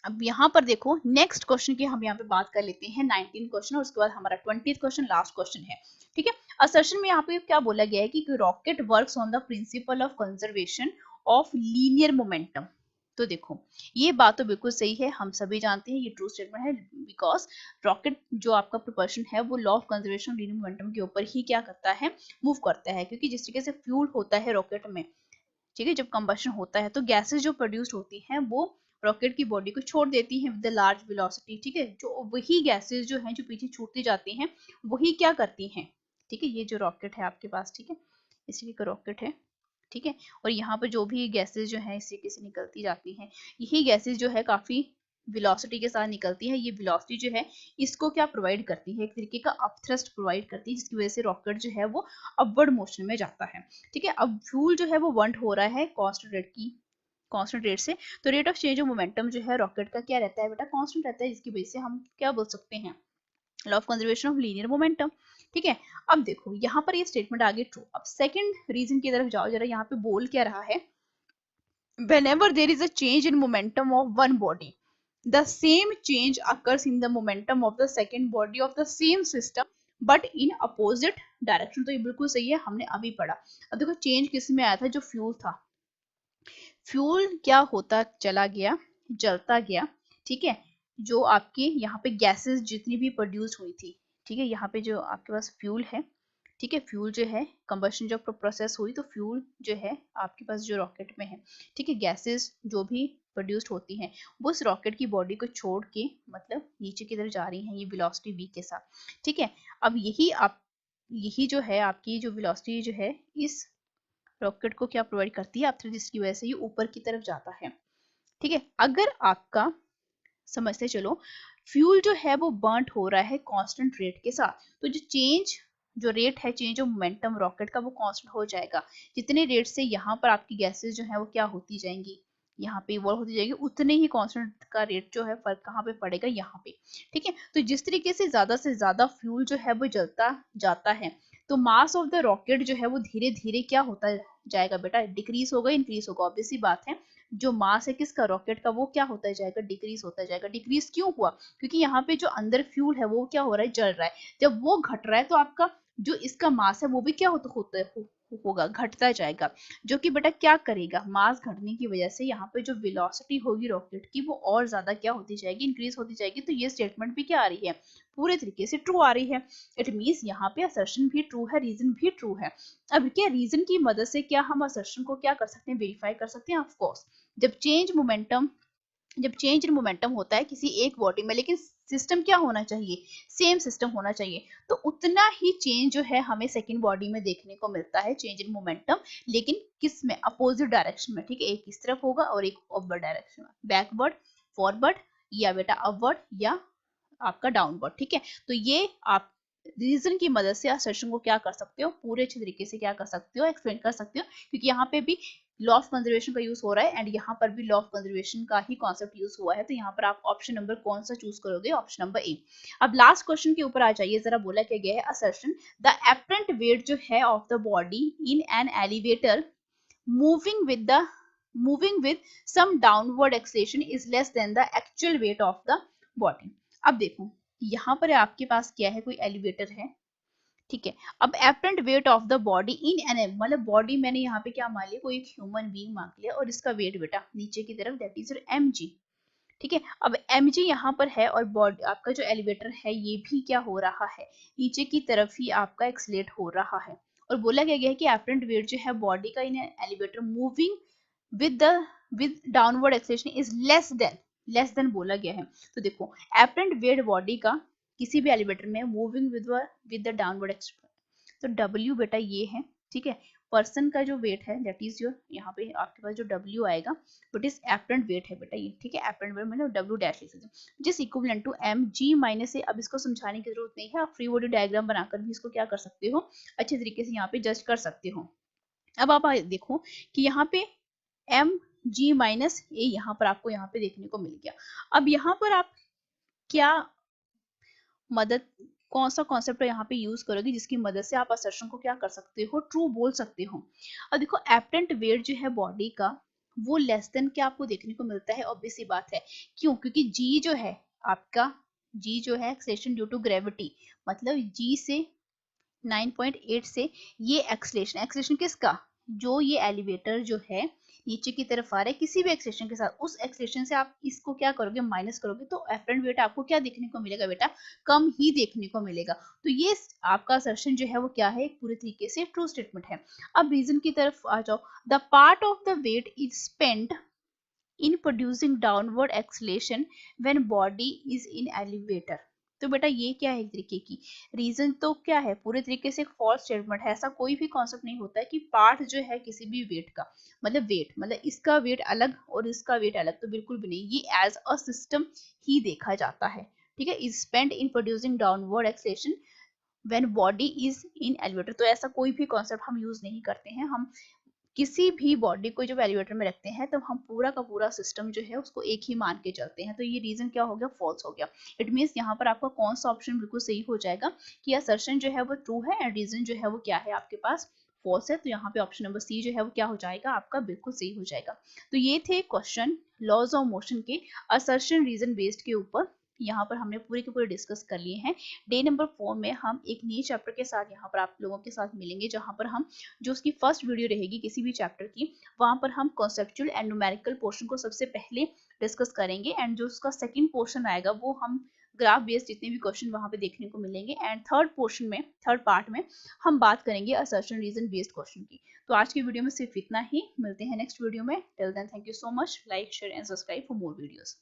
A: अब यहाँ पर देखो नेक्स्ट क्वेश्चन की हम यहाँ पे बात कर लेते हैं, 19 क्वेश्चन, और उसके बाद हमारा 20th क्वेश्चन लास्ट क्वेश्चन है। ठीक है, असर्शन में यहाँ पे क्या बोला गया है कि rocket works on the principle of conservation of linear momentum. तो देखो ये बात तो बिल्कुल सही है, हम सभी जानते हैं ये ट्रू स्टेटमेंट है, बिकॉज रॉकेट जो आपका प्रोपल्शन है वो law of conservation of linear momentum के ऊपर ही क्या करता है, मूव करता है। क्योंकि जिस तरीके से फ्यूल होता है रॉकेट में, ठीक है, जब कंबशन होता है तो गैसेस जो प्रोड्यूस होती हैं वो रॉकेट की बॉडी को छोड़ देती हैं विद लार्ज वेलोसिटी। ठीक है, जो वही गैसेस जो हैं जो पीछे छूटती जाती हैं वही क्या करती हैं, ठीक है, ये जो रॉकेट है आपके पास, ठीक है, इसी का रॉकेट है, ठीक है, और यहाँ पर जो भी गैसेस जो है इस तरीके से निकलती जाती हैं, यही गैसेस जो है काफी वेलोसिटी के साथ निकलती है। ये वेलोसिटी जो है इसको क्या प्रोवाइड करती है, एक तरीके का अपथ्रस्ट प्रोवाइड करती है, जिसकी वजह से रॉकेट जो है वो अपवर्ड मोशन में जाता है। ठीक है, अब फ्यूल जो है वो बर्न हो रहा है कांस्टेंट रेट से, तो rate of change of momentum जो है रॉकेट का क्या रहता है बेटा, कांस्टेंट रहता है, जिसकी वजह से हम क्या बोल सकते हैं, law of conservation of linear momentum. ठीक है, अब देखो यहाँ पर ये स्टेटमेंट आगे ट्रू। अब सेकंड रीजन की तरफ जाओ जरा, यहाँ पे बोल क्या रहा है, whenever there is a change in momentum of one body, the same change occurs in the momentum of the second body of the same system but in opposite direction। तो ये बिल्कुल सही है, हमने अभी पढ़ा। अब देखो चेंज किस में आया था, जो फ्यूल था, फ्यूल क्या होता चला गया, जलता गया। ठीक है, जो आपके यहाँ पे गैसेस जितनी भी प्रोड्यूस हुई थी, ठीक है, यहाँ पे जो आपके पास फ्यूल है, ठीक है, फ्यूल जो है कंबशन जब प्रोसेस हुई तो फ्यूल जो है आपके पास जो रॉकेट में है, ठीक है, गैसेस जो भी प्रोड्यूस्ड होती हैं वो इस रॉकेट की बॉडी को छोड़ के मतलब नीचे की तरफ जा रही हैं, ये वेलोसिटी v के साथ। ठीक है, अब यही जो है आपकी जो वेलोसिटी जो है इस रॉकेट को क्या प्रोवाइड करती है, अपथ्रस्ट, जिसकी वजह से ये ऊपर की तरफ जाता है। ठीक है, अगर आपका समझते चलो फ्यूल जो है वो बर्न हो रहा है कांस्टेंट रेट के साथ, तो जो रेट है चेंज ऑफ मोमेंटम रॉकेट का वो कांस्टेंट हो जाएगा। जितने रेट से यहाँ पर आपकी गैसेस जो है वो क्या होती जाएंगी, यहाँ पे इवॉल्व होती जाएगी, उतने ही कांस्टेंट का रेट जो है फर्क कहाँ पे पड़ेगा, यहाँ पे। ठीक है, तो जिस तरीके से ज्यादा फ्यूल जो है वो जलता जाता है तो मास ऑफ द रॉकेट जो है वो धीरे धीरे क्या होता जाएगा बेटा, डिक्रीज होगा, इंक्रीज होगा। ऑब्वियस सी बात है, जो मास है किसका, रॉकेट का, वो क्या होता जाएगा, डिक्रीज होता जाएगा। डिक्रीज क्यों हुआ, क्योंकि यहाँ पे जो अंदर फ्यूल है वो क्या हो रहा है, जल रहा है। जब वो घट रहा है तो आपका जो इसका मास है वो भी क्या होगा, घटता जाएगा। जो कि बेटा क्या करेगा, मास घटने की वजह से यहाँ पे जो वेलोसिटी होगी रॉकेट की वो और ज्यादा क्या होती जाएगी, इंक्रीज होती जाएगी। तो ये स्टेटमेंट भी क्या आ रही है, पूरे तरीके से ट्रू आ रही है। इट मीन्स यहाँ पे असर्शन भी ट्रू है, रीजन भी ट्रू है। अब क्या रीजन की मदद से क्या हम असर्शन को क्या कर सकते हैं, वेरीफाई कर सकते हैं, ऑफ कोर्स। जब चेंज इन मोमेंटम होता है किसी एक बॉडी में, लेकिन सिस्टम क्या होना चाहिए, सेम सिस्टम होना चाहिए, तो उतना ही चेंज जो है हमें सेकंड बॉडी में देखने को मिलता है, चेंज इन मोमेंटम, लेकिन किस में, अपोजिट डायरेक्शन में, ठीक है, एक इस तरफ होगा और एक अपवर्ड डायरेक्शन में, बैकवर्ड, फॉरवर्ड, या बेटा अपवर्ड या आपका डाउनवर्ड, ठीक है। तो ये आप रीजन की मदद से असर्शन को क्या कर सकते हो, पूरे अच्छे तरीके से क्या कर सकते हो, एक्सप्लेन कर सकते हो, क्योंकि यहाँ पे भी लॉ ऑफ कंजर्वेशन का यूज हो रहा है एंड यहाँ पर भी लॉ ऑफ कंजर्वेशन का ही कॉन्सेप्ट यूज हुआ है। तो यहाँ पर आप ऑप्शन नंबर कौन सा चूज करोगे, ऑप्शन नंबर ए। अब लास्ट क्वेश्चन के ऊपर आ जाइए जरा, बोला क्या गया है, असर्शन द एपरेंट वेट जो है of the body in an elevator moving with some downward acceleration is less than the actual weight of the body। अब देखो यहाँ पर आपके पास क्या है, कोई एलिवेटर है, ठीक है। अब apparent weight of the body in an, मतलब बॉडी मैंने यहाँ पे क्या मान लिया, कोई एक ह्यूमन बीइंग मान लिया, और इसका वेट बेटा नीचे की तरफ, दैट इज mg, ठीक है। अब mg यहाँ पर है और बॉडी आपका जो एलिवेटर है ये भी क्या हो रहा है, नीचे की तरफ ही आपका एक्सलेट हो रहा है, और बोला गया है कि एपरेंट वेट जो है बॉडी का in elevator moving with downward acceleration is less than बोला गया है। तो देखो एपरेंट वेट बॉडी का किसी भी एलिवेटर में moving with the downward acceleration, तो W बेटा ये है, ठीक है, पर्सन का जो वेट है दैट इज योर, यहाँ पे आपके पास जो W आएगा बट इज एपरेंट वेट है बेटा ये, ठीक है, एपरेंट वेट मतलब W डैश लिख सकते हैं, जिस इक्विवेलेंट टू mg माइनस ए। अब इसको समझाने की जरूरत नहीं है, आप फ्री बॉडी डायग्राम बनाकर भी इसको क्या कर सकते हो, अच्छे तरीके से यहाँ पे जज कर सकते हो। अब आप देखो कि यहाँ पे mg माइनस ए यहाँ पर आपको यहाँ पे देखने को मिल गया। अब यहाँ पर आप क्या कौन सा कॉन्सेप्ट यहाँ पे यूज करोगे जिसकी मदद से आप असर्शन को क्या कर सकते हो, ट्रू बोल सकते हो। अब देखो एपरेंट वेट जो है बॉडी का वो लेस देन क्या आपको देखने को मिलता है, ऑब्वियस सी बात है, क्यों, क्योंकि जी जो है आपका, जी जो है एक्सेलेरेशन ड्यू टू ग्रेविटी, मतलब जी से 9.8 से ये एक्सेलेरेशन किसका, जो ये एलिवेटर जो है नीचे की तरफ आ रहा है किसी भी एक्सेलेरेशन के साथ, उस एक्सेलेरेशन से आप इसको क्या करोगे, माइनस करोगे, तो एपरेंट वेट आपको क्या देखने को मिलेगा बेटा, कम ही देखने को मिलेगा। तो ये आपका असर्शन जो है वो क्या है, एक पूरे तरीके से ट्रू स्टेटमेंट है। अब रीजन की तरफ आ जाओ, the part of the weight is spent in producing downward acceleration when body is in elevator। तो बेटा ये क्या है, एक तरीके की रीजन तो क्या है, पूरे तरीके से एक फॉल्स स्टेटमेंट है। ऐसा कोई भी कॉन्सेप्ट नहीं होता है कि पार्ट जो है किसी भी वेट का, मतलब वेट मतलब इसका वेट अलग और इसका वेट अलग, तो बिल्कुल भी नहीं, ये एज अ सिस्टम ही देखा जाता है, ठीक है। Is spent in producing downward acceleration when body is in elevator. तो ऐसा कोई भी कॉन्सेप्ट हम यूज नहीं करते हैं, हम किसी भी बॉडी को जब एलिवेटर में रखते हैं तो हम पूरा का पूरा सिस्टम जो है उसको एक ही मान के चलते हैं। तो ये रीजन क्या हो गया, फॉल्स हो गया। इट मीन्स यहाँ पर आपका कौन सा ऑप्शन बिल्कुल सही हो जाएगा कि असर्शन जो है वो ट्रू है एंड रीजन जो है वो क्या है आपके पास, फॉल्स है। तो यहाँ पे ऑप्शन नंबर सी जो है वो क्या हो जाएगा, आपका बिल्कुल सही हो जाएगा। तो ये थे क्वेश्चन लॉज ऑफ मोशन के असर्शन रीजन बेस्ड के ऊपर, यहाँ पर हमने पूरे के पूरे डिस्कस कर लिए हैं। डे नंबर 4 में हम एक नए चैप्टर के साथ यहाँ पर आप लोगों के साथ मिलेंगे, जहाँ पर हम जो उसकी फर्स्ट वीडियो रहेगी किसी भी चैप्टर की, वहाँ पर हम कॉन्सेप्चुअल एंड न्यूमेरिकल पोर्शन को सबसे पहले डिस्कस करेंगे एंड जो उसका सेकंड पोर्शन आएगा वो हम ग्राफ बेस्ड जितने भी क्वेश्चन वहाँ पे देखने को मिलेंगे एंड थर्ड पार्ट में हम बात करेंगे असर्शन रीजन बेस्ड क्वेश्चन की। तो आज की वीडियो में सिर्फ इतना ही, मिलते हैं नेक्स्ट वीडियो में। Till then thank you so much, like share and subscribe for more videos.